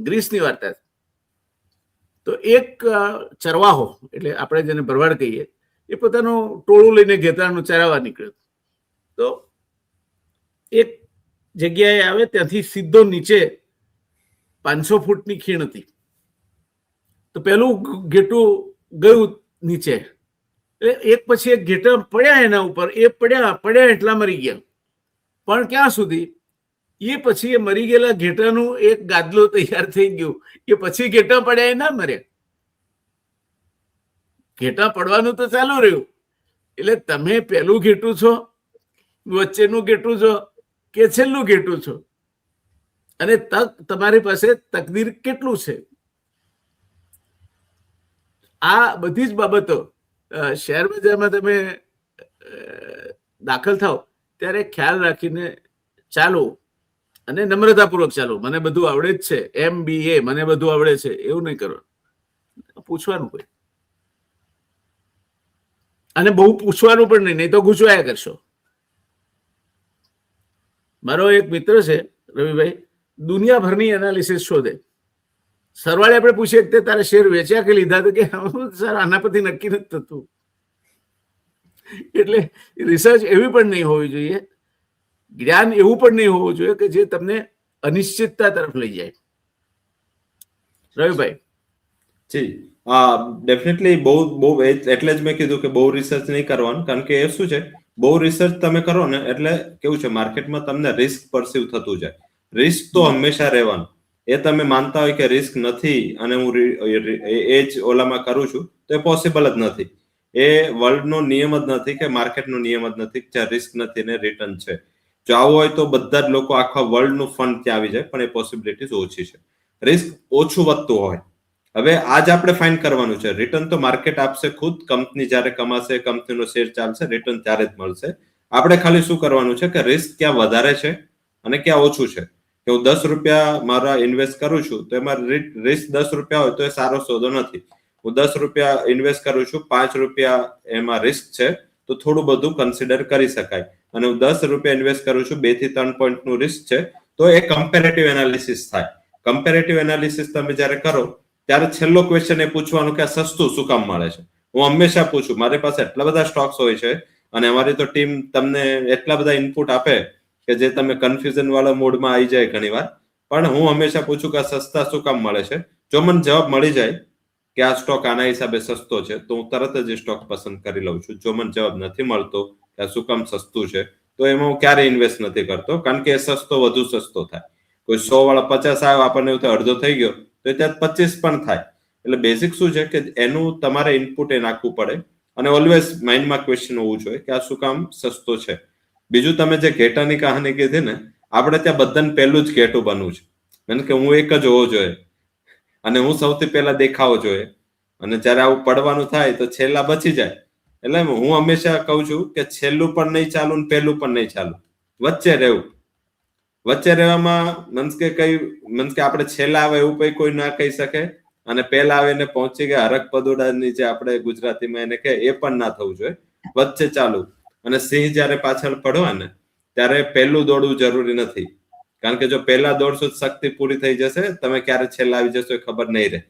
A: ગ્રીસની વાર્તા. તો એક ચરવાહો, એટલે આપણે જેને ભરવાડ કહીએ, એ પોતાનું ટોળું લઈને ઘેટાનું ચરાવવા નીકળ્યો. તો એક જગ્યાએ આવે, ત્યાંથી સીધો નીચે 500 ફૂટની ખીણ હતી. તો પેલું ઘેટું ગયું નીચે, એટલે એક પછી એક ઘેટા પડ્યા એના ઉપર, એ પડ્યા એટલા મરી ગયા. પણ ક્યાં સુધી? એ પછી એ મરી ગયેલા ઘેટાનું એક ગાદલું તૈયાર થઈ ગયું. એ પછી ઘેટા પડ્યા એ ના મર્યા, ઘેટા પડવાનું તો ચાલુ રહ્યું. એટલે તમે પેલું ઘેટું છો, વચ્ચેનું ઘેટું છો કે છેલ્લું ઘેટું છો, અને તમારી પાસે તકદીર કેટલું છે. આ બધી જ બાબતો શેર બજારમાં તમે દાખલ થાવ ત્યારે ખ્યાલ રાખીને ચાલો, અને નમ્રતાપૂર્વક ચાલો. મને બધું આવડે જ છે, MBA મને બધું આવડે છે, એવું નહીં કરો. પૂછવાનું કોઈ, અને બહુ પૂછવાનું પણ નહીં તો ગુચવાયા કરશો. મારો એક મિત્ર છે રવિભાઈ, દુનિયાભરની એનાલિસિસ શોધે. સરવાળે આપણે પૂછીએ કે તારે શેર વેચ્યા કે લીધા, તો કે સર આના પરથી નક્કી નથી થતું. એટલે રિસર્ચ એવી પણ નહીં હોવી જોઈએ, જ્ઞાન એવું પણ નહીં હોવું જોઈએ કે જે તમને અનિશ્ચિતતા તરફ લઈ જાય. રવિભાઈ
B: જી, ડેફિનેટલી બહુ એટલે જ મેં કીધું કે બહુ રિસર્ચ નહીં કરવાનું, કારણ કે એ શું છે, બહુ રિસર્ચ તમે કરો ને એટલે કેવું છે, માર્કેટમાં તમને રિસ્ક પરસીવ થતું જાય. રિસ્ક તો હંમેશા રહેવાનું. એ તમે માનતા હોય કે રિસ્ક નથી અને હું એ જ ઓલામાં કરું છું, તો એ પોસિબલ જ નથી. એ વર્લ્ડનો નિયમ જ નથી કે માર્કેટનો નિયમ જ નથી જ્યાં રિસ્ક નથી ને રિટર્ન છે. જો આવું હોય તો બધા જ લોકો આખા વર્લ્ડનું ફંડ ત્યાં આવી જાય, પણ એ પોસિબિલિટીઝ ઓછી છે. રિસ્ક ઓછું વધતું હોય. હવે આજ આપણે ફાઇન્ડ કરવાનું છે. રિટર્ન તો માર્કેટ આપશે ખુદ, કંપની જ્યારે કમાશે, કંપનીનો શેર ચાલશે, રિટર્ન ત્યારે જ મળશે. આપણે ખાલી શું કરવાનું છે કે રિસ્ક ક્યાં વધારે છે અને ક્યાં ઓછું છે. કે હું 10 રૂપિયા મારા ઇન્વેસ્ટ કરું છું, તો એમાં રિસ્ક 10 રૂપિયા હોય તો એ સારો સોદો નથી. હું 10 રૂપિયા ઇન્વેસ્ટ કરું છું, 5 રૂપિયા એમાં રિસ્ક છે, તો થોડું બધું કન્સિડર કરી શકાય. અને હું 10 રૂપિયા ઇન્વેસ્ટ કરું છું, 2 થી 3 પોઈન્ટનું રિસ્ક છે, તો એ કમ્પેરેટિવ એનાલિસિસ થાય. કમ્પેરેટિવ એનાલિસિસ તમે જ્યારે કરો ત્યારે છેલ્લો ક્વેશ્ચન એ પૂછવાનું કે આ સસ્તું શું કામ મળે છે. હું હંમેશા પૂછું, મારી પાસે એટલા બધા સ્ટોક્સ હોય છે અને અમારી તો ટીમ તમને એટલા બધા ઇનપુટ આપે કે જે તમે કન્ફ્યુઝન વાળા મોડમાં આવી જાય ઘણી વાર. પણ હું હંમેશા પૂછું કે આ સસ્તા શું કામ મળે છે. જો મને જવાબ મળી જાય કે આ સ્ટોક આના હિસાબે સસ્તો છે, તો હું તરત જ એ સ્ટોક પસંદ કરી લઉં છું. જો મને જવાબ નથી મળતો કે આ શું કામ સસ્તું છે, તો એમાં હું ક્યારેય ઇન્વેસ્ટ નથી કરતો, કારણ કે એ સસ્તો વધુ સસ્તો થાય. કોઈ 100 વાળા 50 આવ્યો, આપણને એવું થાય અડધો થઈ ગયો, તો ત્યાં 25 પણ થાય. એટલે બેઝિક શું છે કે એનું તમારે ઇનપુટ એ નાખવું પડે, અને ઓલવેઝ માઇન્ડમાં ક્વેશ્ચન હોવું જોઈએ કે આ શું કામ સસ્તો છે. બીજું, તમે જે ઘેટાની કહાની કીધી ને, આપણે ત્યાં બધાને પહેલું જ ઘેટું બનવું છે, કે હું એક જ હોવો જોઈએ. અને હું સૌથી પહેલા દેખાવો જોઈએ, અને જ્યારે આવું પડવાનું થાય તો છેલ્લા બચી જાય. એટલે હું હંમેશા કહું છું કે છેલ્લું પણ નહીં ચાલુ ને પહેલું પણ નહીં ચાલુ, વચ્ચે રહેવું. વચ્ચે રહેવામાં મીન્સ કે આપણે છેલ્લા આવે એવું કોઈ ના કહી શકે, અને પહેલા આવીને પહોંચી ગયા હરક પદોડાની જે આપણે ગુજરાતીમાં એને કહે એ પણ ના થવું જોઈએ. વચ્ચે ચાલુ. અને સિંહ જ્યારે પાછળ પડવા ને ત્યારે પહેલું દોડવું જરૂરી નથી, કારણ કે જો પહેલા દોડશો શક્તિ પૂરી થઈ જશે, તમે ક્યારે છેલ્લા આવી જશો એ ખબર નહીં રહે.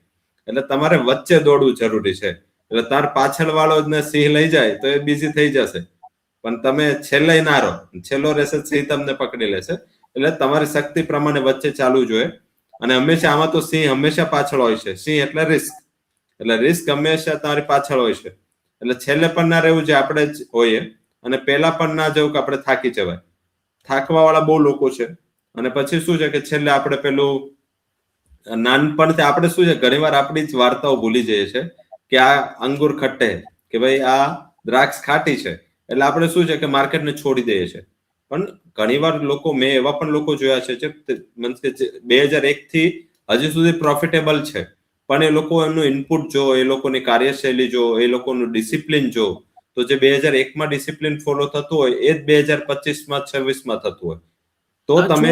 B: એટલે તમારે વચ્ચે દોડવું જરૂરી છે. એટલે તાર પાછળ વાળો ને સિંહ લઈ જાય તો એ બીજી થઈ જશે, પણ તમે છેલ્લે ના રહો, છેલ્લો રહેશે સિંહ તમને પકડી લેશે. એટલે તમારી શક્તિ પ્રમાણે વચ્ચે ચાલવું જોઈએ. અને હંમેશા આમાં તો સિંહ હંમેશા પાછળ હોય છે. સિંહ એટલે રિસ્ક, એટલે રિસ્ક હંમેશા તમારી પાછળ હોય છે. એટલે છેલ્લે પણ ના રહેવું જે આપણે જ હોઈએ, અને પહેલા પણ ના જવું કે આપણે થાકી જવાય. થાકવા વાળા બહુ લોકો છે. અને પછી શું છે કે છેલ્લે આપણે પેલું નાનપણથી આપણે શું છે, ઘણીવાર આપણી જ વાર્તાઓ ભૂલી જઈએ છે કે આ અંગુર ખટ્ટે, કે ભાઈ આ દ્રાક્ષ ખાટી છે, એટલે આપણે શું છે કે માર્કેટને છોડી દઈએ છે. પણ ઘણીવાર લોકો, મેં એવા પણ લોકો જોયા છે જે મીન્સ કે 2001 થી હજી સુધી પ્રોફિટેબલ છે, પણ એ લોકો એમનું ઇનપુટ જો, એ લોકોની કાર્યશૈલી જો, એ લોકોનું ડિસિપ્લિન જો, તો જે 2001 માં ડિસિપ્લિન ફોલો થતું હોય એ જ 2025 માં 26 માં થતું હોય. તો તમે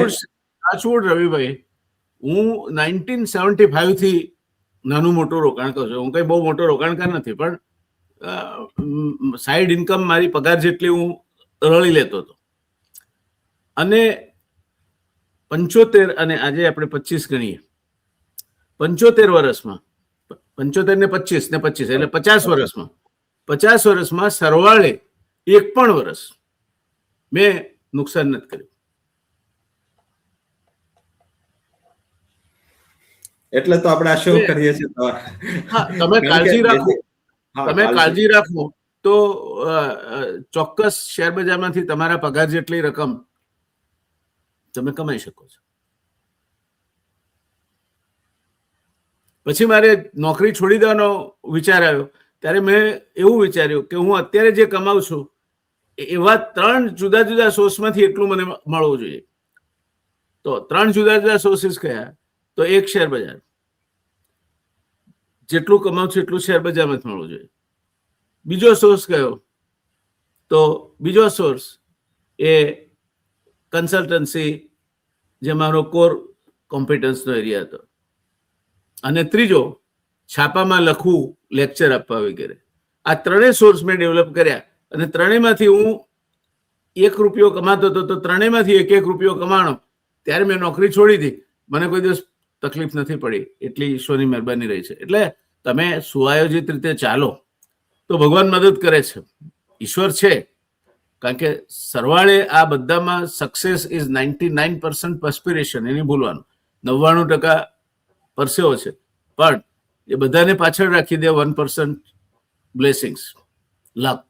A: રવિભાઈ, હું 1975 થી નાનું મોટું રોકાણ કરું છું. હું કઈ બહુ મોટો રોકાણકાર નથી, પણ સાઈડ ઇન્કમ મારી પગાર જેટલી હું રળી લેતો હતો. અને 75 અને આજે આપણે 25 ગણીએ, 75 વર્ષમાં, 75 ને 25 ને 25 એટલે 50 વર્ષમાં, 50 વર્ષમાં સરવાળે એક પણ વર્ષ મેં નુકસાન નથી કર્યું.
B: એટલે તો આપણે આ શો કરીએ છીએ.
A: તમે કાળજી રાખો, તમે કાળજી રાખો તો ચોક્કસ શેર બજારમાંથી તમારા પગાર જેટલી રકમ તમે કમાઈ શકો છો. પછી મારે નોકરી છોડી દેવાનો વિચાર આવ્યો ત્યારે મેં એવું વિચાર્યું કે હું અત્યારે જે કમાઉં છું એવા 3 જુદા જુદા સોર્સમાંથી એટલું મને મળવું જોઈએ. તો 3 જુદા જુદા સોર્સિસ કયા? તો એક શેર બજાર, જેટલું કમાઉં છું એટલું શેર બજારમાંથી મળવું જોઈએ. બીજો સોર્સ કયો? તો બીજો સોર્સ એ કન્સલ્ટન્સી, જે મારો કોર કોમ્પિટન્સનો એરિયા હતો. અને ત્રીજો છાપામાં લખવું, લેક્ચર આપવા વગેરે. આ 3 સોર્સ મેં ડેવલપ કર્યા, અને 3માંથી હું 1 રૂપિયો કમાતો હતો, તો 3માંથી 1 રૂપિયો કમાણો. ત્યારે મેં નોકરી છોડી હતી, મને કોઈ દિવસ તકલીફ નથી પડી, એટલી ઈશ્વરની મહેરબાની રહી છે. એટલે તમે સુઆયોજિત રીતે ચાલો તો ભગવાન મદદ કરે છે, ઈશ્વર છે. કારણ કે સરવાળે આ બધામાં સક્સેસ ઇઝ 99% પરસ્પિરેશન, એની ભૂલવાનું. 99% પરસેવો છે, પણ એ બધાને પાછળ રાખી દે 1% બ્લેસિંગ્સ, લક.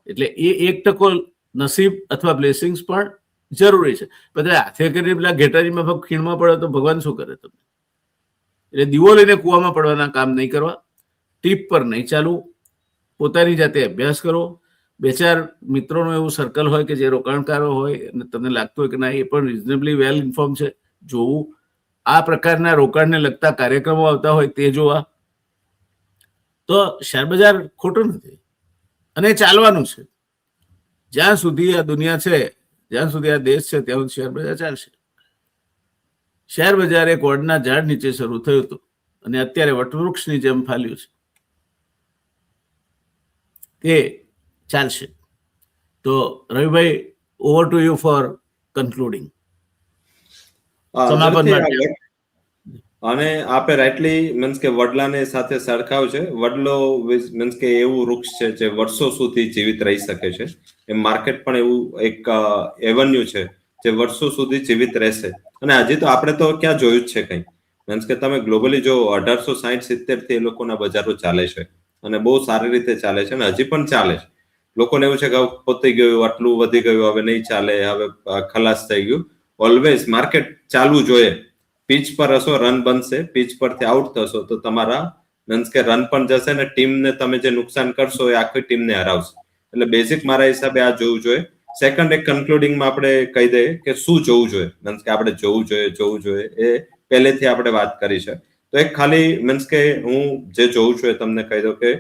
A: એટલે એ 1% નસીબ અથવા બ્લેસિંગ્સ પણ જરૂરી છે. બધા હાથે કરીને પેલા ઘેટારીમાં ખીણમાં પડે તો ભગવાન શું કરે તમને? એટલે દીવો લઈને કૂવામાં પડવાના કામ નહીં કરવા, ટીપ પર નહીં ચાલવું, પોતાની જાતે અભ્યાસ કરો. 2-4 મિત્રોનું એવું સર્કલ હોય કે જે રોકાણકારો હોય અને તમને લાગતું હોય કે ના એ પણ રિઝનેબલી વેલ ઇન્ફોર્મ છે, જોવું. આ પ્રકારના રોકાણને લગતા કાર્યક્રમો આવતા હોય તે જોવા. તો શેરબજાર ખોટું નથી, અને ચાલવાનું છે. જ્યાં સુધી આ દુનિયા છે, જ્યાં સુધી આ દેશ છે, ત્યાં સુધી શેરબજાર ચાલશે. શેર બજાર એક વડના ઝાડ નીચે શરૂ થયું હતું અને અત્યારે વટવૃક્ષની જેમ ફાલ્યું છે. તે ચાલશે. તો Ravibhai, over to you for concluding. સમાપન માટે.
B: અને આપે રાઇટલી મીન્સ કે વડલાને સાથે સરખાવ છે. વડલો મીન્સ કે એવું વૃક્ષ છે જે વર્ષો સુધી જીવિત રહી શકે છે. એ માર્કેટ પણ એવું એક એવન્યુ છે જે વર્ષો સુધી જીવિત રહેશે. અને હજી તો આપણે તો ક્યાં જોયું જ છે કંઈ. મીન્સ કે તમે ગ્લોબલી જો 1860-70 થી એ લોકોના બજારો ચાલે છે, અને બહુ સારી રીતે ચાલે છે, અને હજી પણ ચાલે છે. લોકોને એવું છે કે પતી ગયું, આટલું વધી ગયું, હવે નહીં ચાલે, હવે ખલાસ થઈ ગયું. ઓલવેઝ માર્કેટ ચાલવું જોઈએ. પીચ પર હશો, રન બનશે. પીચ પરથી આઉટ થશો તો તમારા મીન્સ કે રન પણ જશે, ને ટીમને તમે જે નુકસાન કરશો એ આખી ટીમને હરાવશે. એટલે બેઝિક મારા હિસાબે આ જોવું જોઈએ. સેકન્ડ, એક કન્ક્લુડિંગમાં આપણે કહી દઈએ કે શું જોવું જોઈએ. મીન્સ કે આપણે જોવું જોઈએ એ પહેલેથી આપણે વાત કરી છે. તો એક ખાલી મીન્સ કે હું જે જોઉં છું એ તમને કહી દઉં કે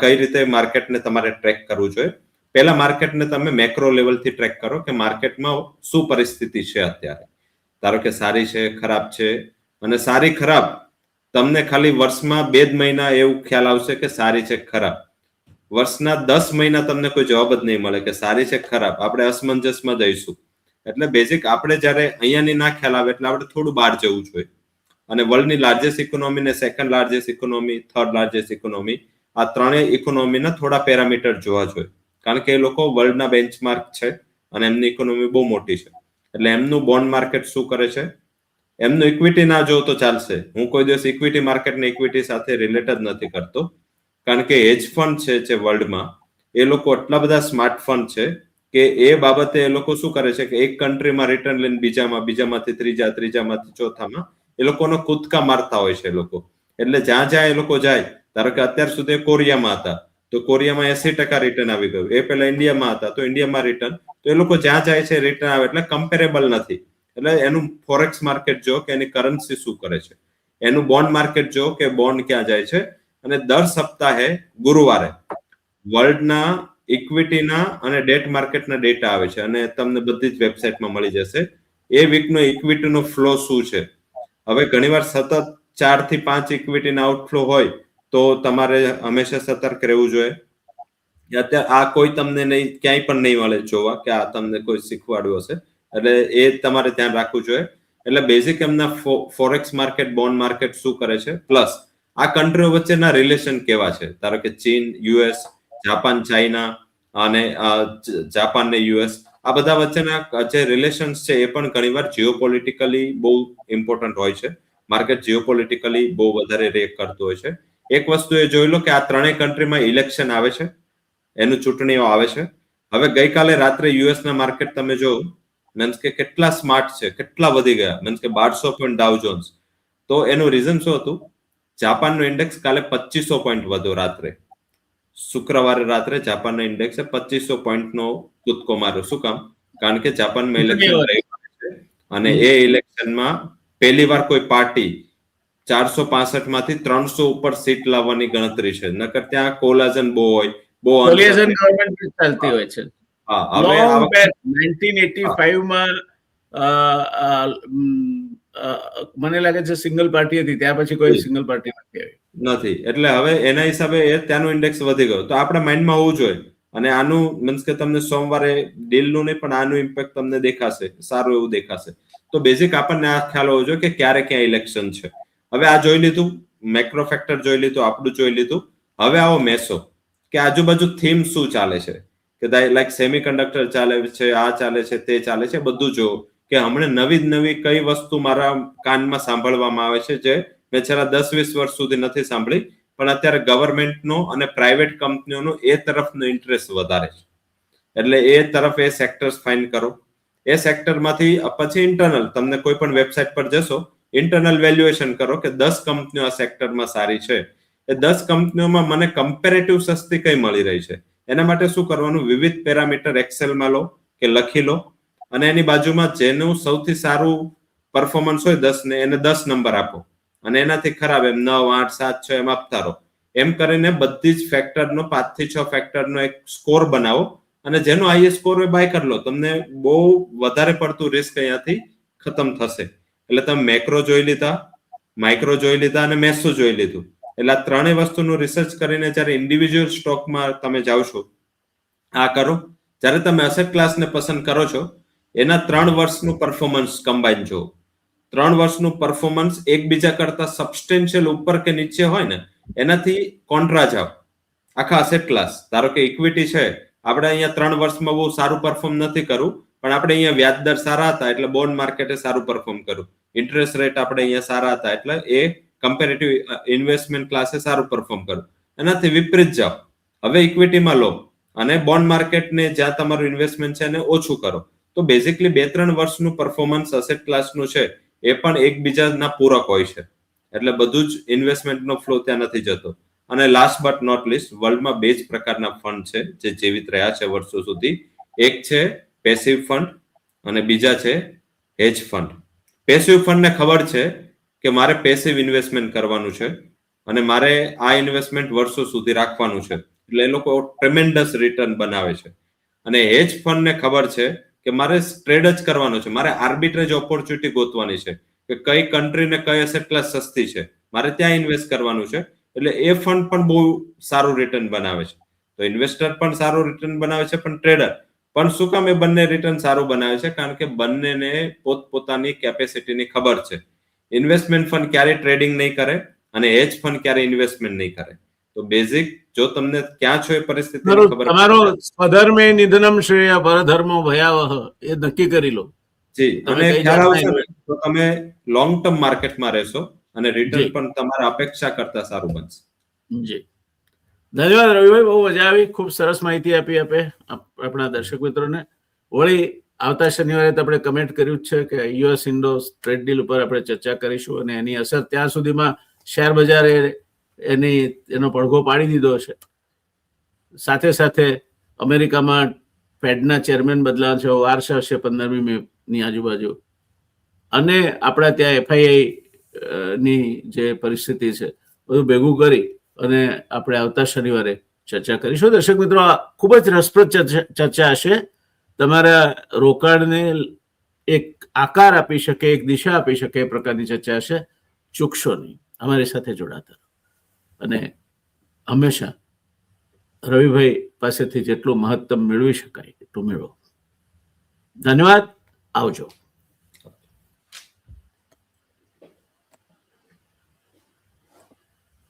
B: કઈ રીતે માર્કેટને તમારે ટ્રેક કરવું જોઈએ. પહેલા માર્કેટને તમે મેક્રો લેવલથી ટ્રેક કરો કે માર્કેટમાં શું પરિસ્થિતિ છે અત્યારે. ધારો કે સારી છે, ખરાબ છે, અને સારી ખરાબ તમને ખાલી વર્ષમાં 2 જ મહિના એવું ખ્યાલ આવશે કે સારી છે ખરાબ. વર્ષના 10 મહિના તમને કોઈ જવાબ જ નહીં મળે કે સારી છે ખરાબ. આપણે અસમંજસમાં જઈશું. એટલે બેઝિક આપણે જયારે અહીંયાની ના ખ્યાલ આવે એટલે આપણે થોડું બહાર જવું જોઈએ. અને વર્લ્ડની લાર્જેસ્ટ ઇકોનોમી ને second largest economy, third largest economy, આ ત્રણેય ઇકોનોમીના થોડા પેરામીટર જોવા જોઈએ. કારણ કે એ લોકો વર્લ્ડના બેન્ચમાર્ક છે અને એમની ઇકોનોમી બહુ મોટી છે. એટલે એમનું બોન્ડ માર્કેટ શું કરે છે, એમનું ઇક્વિટી ના જો તો ચાલશે. હું કોઈ દિવસ ઇક્વિટી માર્કેટને ઇક્વિટી સાથે રિલેટ જ નથી કરતો. કારણ કે હેજ ફંડ છે જે વર્લ્ડમાં, એ લોકો એટલા બધા સ્માર્ટ ફંડ છે કે એ બાબતે એ લોકો શું કરે છે કે એક કન્ટ્રીમાં રિટર્ન લઈને બીજામાંથી ત્રીજામાંથી ચોથામાં એ લોકોનો કૂદકા મારતા હોય છે એ લોકો. એટલે જ્યાં જ્યાં એ લોકો જાય, ધારો કે અત્યાર સુધી કોરિયામાં હતા તો કોરિયામાં 80% રિટર્ન આવી ગયું. એ પહેલા ઇન્ડિયામાં હતા તો ઇન્ડિયામાં રિટર્ન. તો એ લોકો જ્યાં જાય છે રિટર્ન આવે. એટલે કમ્પેરેબલ નથી. એટલે એનું ફોરેક્સ માર્કેટ જો કે એની કરન્સી શું કરે છે, એનું બોન્ડ માર્કેટ જો કે બોન્ડ ક્યાં જાય છે. અને દર સપ્તાહે ગુરુવારે વર્લ્ડના ઇક્વિટીના અને ડેટ માર્કેટના ડેટા આવે છે અને તમને બધી જ વેબસાઇટમાં મળી જશે. એ વીકનો ઇક્વિટીનો ફ્લો શું છે. હવે ઘણીવાર સતત 4 થી 5 ઇક્વિટીના આઉટફ્લો હોય તો તમારે હંમેશા સતર્ક રહેવું જોઈએ. અત્યારે આ કોઈ તમને નહીં, ક્યાંય પણ નહીં મળે જોવા કે આ તમને કોઈ શીખવાડ્યું હશે. એટલે એ તમારે ધ્યાન રાખવું જોઈએ. એટલે બેઝિક એમના ફોરેક્સ માર્કેટ, બોન્ડ માર્કેટ શું કરે છે, પ્લસ આ કન્ટ્રીઓ વચ્ચેના રિલેશન કેવા છે. ધારો કે ચીન, યુએસ, જાપાન, ચાઇના અને જાપાન ને યુએસ, આ બધા વચ્ચેના જે રિલેશન્સ છે એ પણ ઘણીવાર જીઓપોલિટિકલી બહુ ઇમ્પોર્ટન્ટ હોય છે. માર્કેટ જીઓપોલિટિકલી બહુ વધારે રિએક્ટ કરતું હોય છે. એક વસ્તુ એ જોઈ લો કે આ ત્રણેય કન્ટ્રીમાં ઇલેક્શન આવે છે, એનું ચૂંટણીઓ આવે છે. હવે ગઈકાલે રાત્રે યુએસ ના માર્કેટ તમે જો, મીન્સ કે કેટલા સ્માર્ટ છે, કેટલા વધી ગયા, મીન્સ કે 1200 પોઈન્ટ ડાઉ જોન્સ. તો એનું રીઝન શું હતું? જાપાનનું ઇન્ડેક્સ કાલે 2500 પોઈન્ટ વધ્યો રાત્રે. શુક્રવારે રાત્રે જાપાનના ઇન્ડેક્સે 2500 પોઈન્ટનો કૂદકો માર્યો. શું કામ? કારણ કે જાપાનમાં ઇલેક્શન છે અને એ ઇલેક્શનમાં પહેલી વાર કોઈ પાર્ટી 465 માંથી 300 ઉપર સીટ લાવવાની ગણતરી છે. નકર ત્યાં કોલાઝન બહુ હોય, બહુ
A: કોલિઝન ગવર્નમેન્ટ ચાલતી હોય છે.
B: હા, હવે
A: 1985 માં મને લાગે છે સિંગલ પાર્ટી હતી, ત્યાં પછી કોઈ સિંગલ પાર્ટી
B: નથી. એટલે હવે એના હિસાબે ત્યાંનું ઇન્ડેક્સ વધી ગયો. તો આપણે માઇન્ડમાં હોવું જોઈએ. અને આનું મીન્સ કે તમને સોમવારે ડીલનું નહીં પણ આનું ઇમ્પેક્ટ તમને દેખાશે, સારું એવું દેખાશે. તો બેઝિક આપણને આ ખ્યાલ હોવો જોઈએ કે ક્યારે ક્યાં ઇલેક્શન છે. હવે આ જોઈ લીધું, મેક્રો ફેક્ટર જોઈ લીધું, આપણું જોઈ લીધું. હવે આવો મેસો કે આજુબાજુ થીમ શું ચાલે છે, કે લાઈક સેમિકન્ડક્ટર ચાલે છે, આ ચાલે છે, તે ચાલે છે, બધું જો કે હમણાં નવી કઈ વસ્તુ મારા કાનમાં સાંભળવામાં આવે છે જે મેં છેલ્લા 10-20 વર્ષ સુધી નથી સાંભળી. પણ અત્યારે ગવર્મેન્ટનો અને પ્રાઇવેટ કંપનીઓનો એ તરફનો ઇન્ટરેસ્ટ વધારે છે. એટલે એ તરફ એ સેક્ટર્સ ફાઇન્ડ કરો. એ સેક્ટરમાંથી પછી ઇન્ટરનલ, તમને કોઈ પણ વેબસાઇટ પર જશો, ઇન્ટરનલ વેલ્યુએશન કરો કે 10 કંપનીઓ આ સેક્ટરમાં સારી છે. એ 10 કંપનીઓમાં મને કમ્પેરેટિવ સસ્તી કઈ મળી રહી છે. એના માટે શું કરવાનું? વિવિધ પેરામીટર એક્સેલમાં લો કે લખી લો અને એની બાજુમાં જેનું સૌથી સારું પરફોર્મન્સ હોય 10 ને એને 10 નંબર આપો અને એનાથી ખરાબ એમ 9, 8, 7, 6 એમ આપતા રહો. એમ કરીને બધી જ ફેક્ટરનો 5 થી 6 ફેક્ટરનો એક સ્કોર બનાવો અને જેનો હાઈએસ્ટ સ્કોર હોય બાય કરી લો. તમને બહુ વધારે પડતું રિસ્ક અહીંયાથી ખતમ થશે. એટલે તમે મેક્રો જોઈ લીધા, માઇક્રો જોઈ લીધા અને મેસો જોઈ લીધું. એટલે આ ત્રણેય વસ્તુનું રિસર્ચ કરીને જ્યારે ઇન્ડિવિજ્યુઅલ સ્ટોકમાં તમે જાઓ છો, આ કરો. જ્યારે તમે એસેટ ક્લાસને પસંદ કરો છો, એના 3 વર્ષનું પરફોર્મન્સ કમ્બાઈન જો. 3 વર્ષનું પરફોર્મન્સ એકબીજા કરતા સબસ્ટેન્શિયલ ઉપર કે નીચે હોય ને, એનાથી કોન્ટ્રા જાઓ. આખા એસેટ ક્લાસ, ધારો કે ઇક્વિટી છે, આપણે અહીંયા 3 વર્ષમાં બહુ સારું પરફોર્મ નથી કરવું, પણ આપણે અહીંયા વ્યાજદર સારા હતા એટલે બોન્ડ માર્કેટે સારું પરફોર્મ કર્યું. ઇન્ટરેસ્ટ રેટ આપણે અહીંયા સારા હતા એટલે એ કમ્પેરેટિવ ઇન્વેસ્ટમેન્ટ ક્લાસે સારું પરફોર્મ કર્યું. એનાથી વિપરીત જાઓ, હવે ઇક્વિટીમાં લો અને બોન્ડ માર્કેટને જ્યાં તમારું ઇન્વેસ્ટમેન્ટ છે એને ઓછું કરો. તો બેઝિકલી 2-3 વર્ષનું પરફોર્મન્સ એસેટ ક્લાસનું છે એ પણ એકબીજાના પૂરક હોય છે. એટલે બધું જ ઇન્વેસ્ટમેન્ટનો ફ્લો ત્યાં નથી જતો. અને લાસ્ટ બટ નોટ લીસ્ટ, વર્લ્ડમાં 2 જ પ્રકારના ફંડ છે જે જીવિત રહ્યા છે વર્ષો સુધી. એક છે પેસિવ ફંડ અને બીજા છે હેજ ફંડ. પેસિવ ફંડને ખબર છે કે મારે પેસિવ ઇન્વેસ્ટમેન્ટ કરવાનું છે અને મારે આ ઇન્વેસ્ટમેન્ટ વર્ષો સુધી રાખવાનું છે, એટલે એ લોકો ટ્રેમેન્ડસ રિટર્ન બનાવે છે. અને હેજ ફંડને ખબર છે કે મારે ટ્રેડ જ કરવાનો છે, મારે આર્બિટ્રેજ ઓપોર્ચ્યુનિટી ગોતવાની છે કે કઈ કન્ટ્રી ને કઈ એસેટ ક્લાસ સસ્તી છે, મારે ત્યાં ઇન્વેસ્ટ કરવાનું છે. એટલે એ ફંડ પણ બહુ સારું રિટર્ન બનાવે છે. તો ઇન્વેસ્ટર પણ સારું રિટર્ન બનાવે છે, પણ ટ્રેડર પણ. શું કામ એ બંને રિટર્ન સારું બનાવે છે? કારણ કે બંનેને પોતપોતાની કેપેસિટીની ખબર છે. ઇન્વેસ્ટમેન્ટ ફંડ ક્યારે ટ્રેડિંગ નહીં કરે અને હેજ ફંડ ક્યારે ઇન્વેસ્ટમેન્ટ નહીં કરે. તો બેઝિક જો તમને ક્યાં છો એ પરિસ્થિતિ ખબર
A: તમારો સ્વધર્મે નિધનમ શ્રેય પરધર્મો ભયાવહ એ નક્કી કરી લો.
B: જી, અને ખ્યાલ આવશે ને તો તમે લોંગ ટર્મ માર્કેટમાં રહેશો અને રિટર્ન પણ તમારા અપેક્ષા કરતા સારું બનશે.
A: જી, ધન્યવાદ રવિભાઈ, બહુ મજા આવી, ખૂબ સરસ માહિતી આપી આપે આપણા દર્શક મિત્રોને. વળી આવતા શનિવારે તો આપણે કમેન્ટ કર્યું જ છે કે યુએસ ઇન્ડો ટ્રેડ ડીલ ઉપર આપણે ચર્ચા કરીશું અને એની અસર ત્યાં સુધીમાં શેર બજારે એનો પડઘો પાડી દીધો છે. સાથે સાથે અમેરિકામાં ફેડના ચેરમેન બદલાવા છે, વાર છે 15મી મેની આજુબાજુ, અને આપણા ત્યાં એફઆઈઆઈ ની જે પરિસ્થિતિ છે, બધું ભેગું કરી અને આપણે આવતા શનિવારે ચર્ચા કરીશું. દર્શક મિત્રો, ખૂબ જ રસપ્રદ ચર્ચા હશે. તમારા રોકાણને એક આકાર આપી શકે, એક દિશા આપી શકે એ પ્રકારની ચર્ચા હશે. ચૂકશો નહીં, અમારી સાથે જોડાતા અને હંમેશા રવિભાઈ પાસેથી જેટલું મહત્તમ મેળવી શકાય એટલું મેળવો. ધન્યવાદ, આવજો.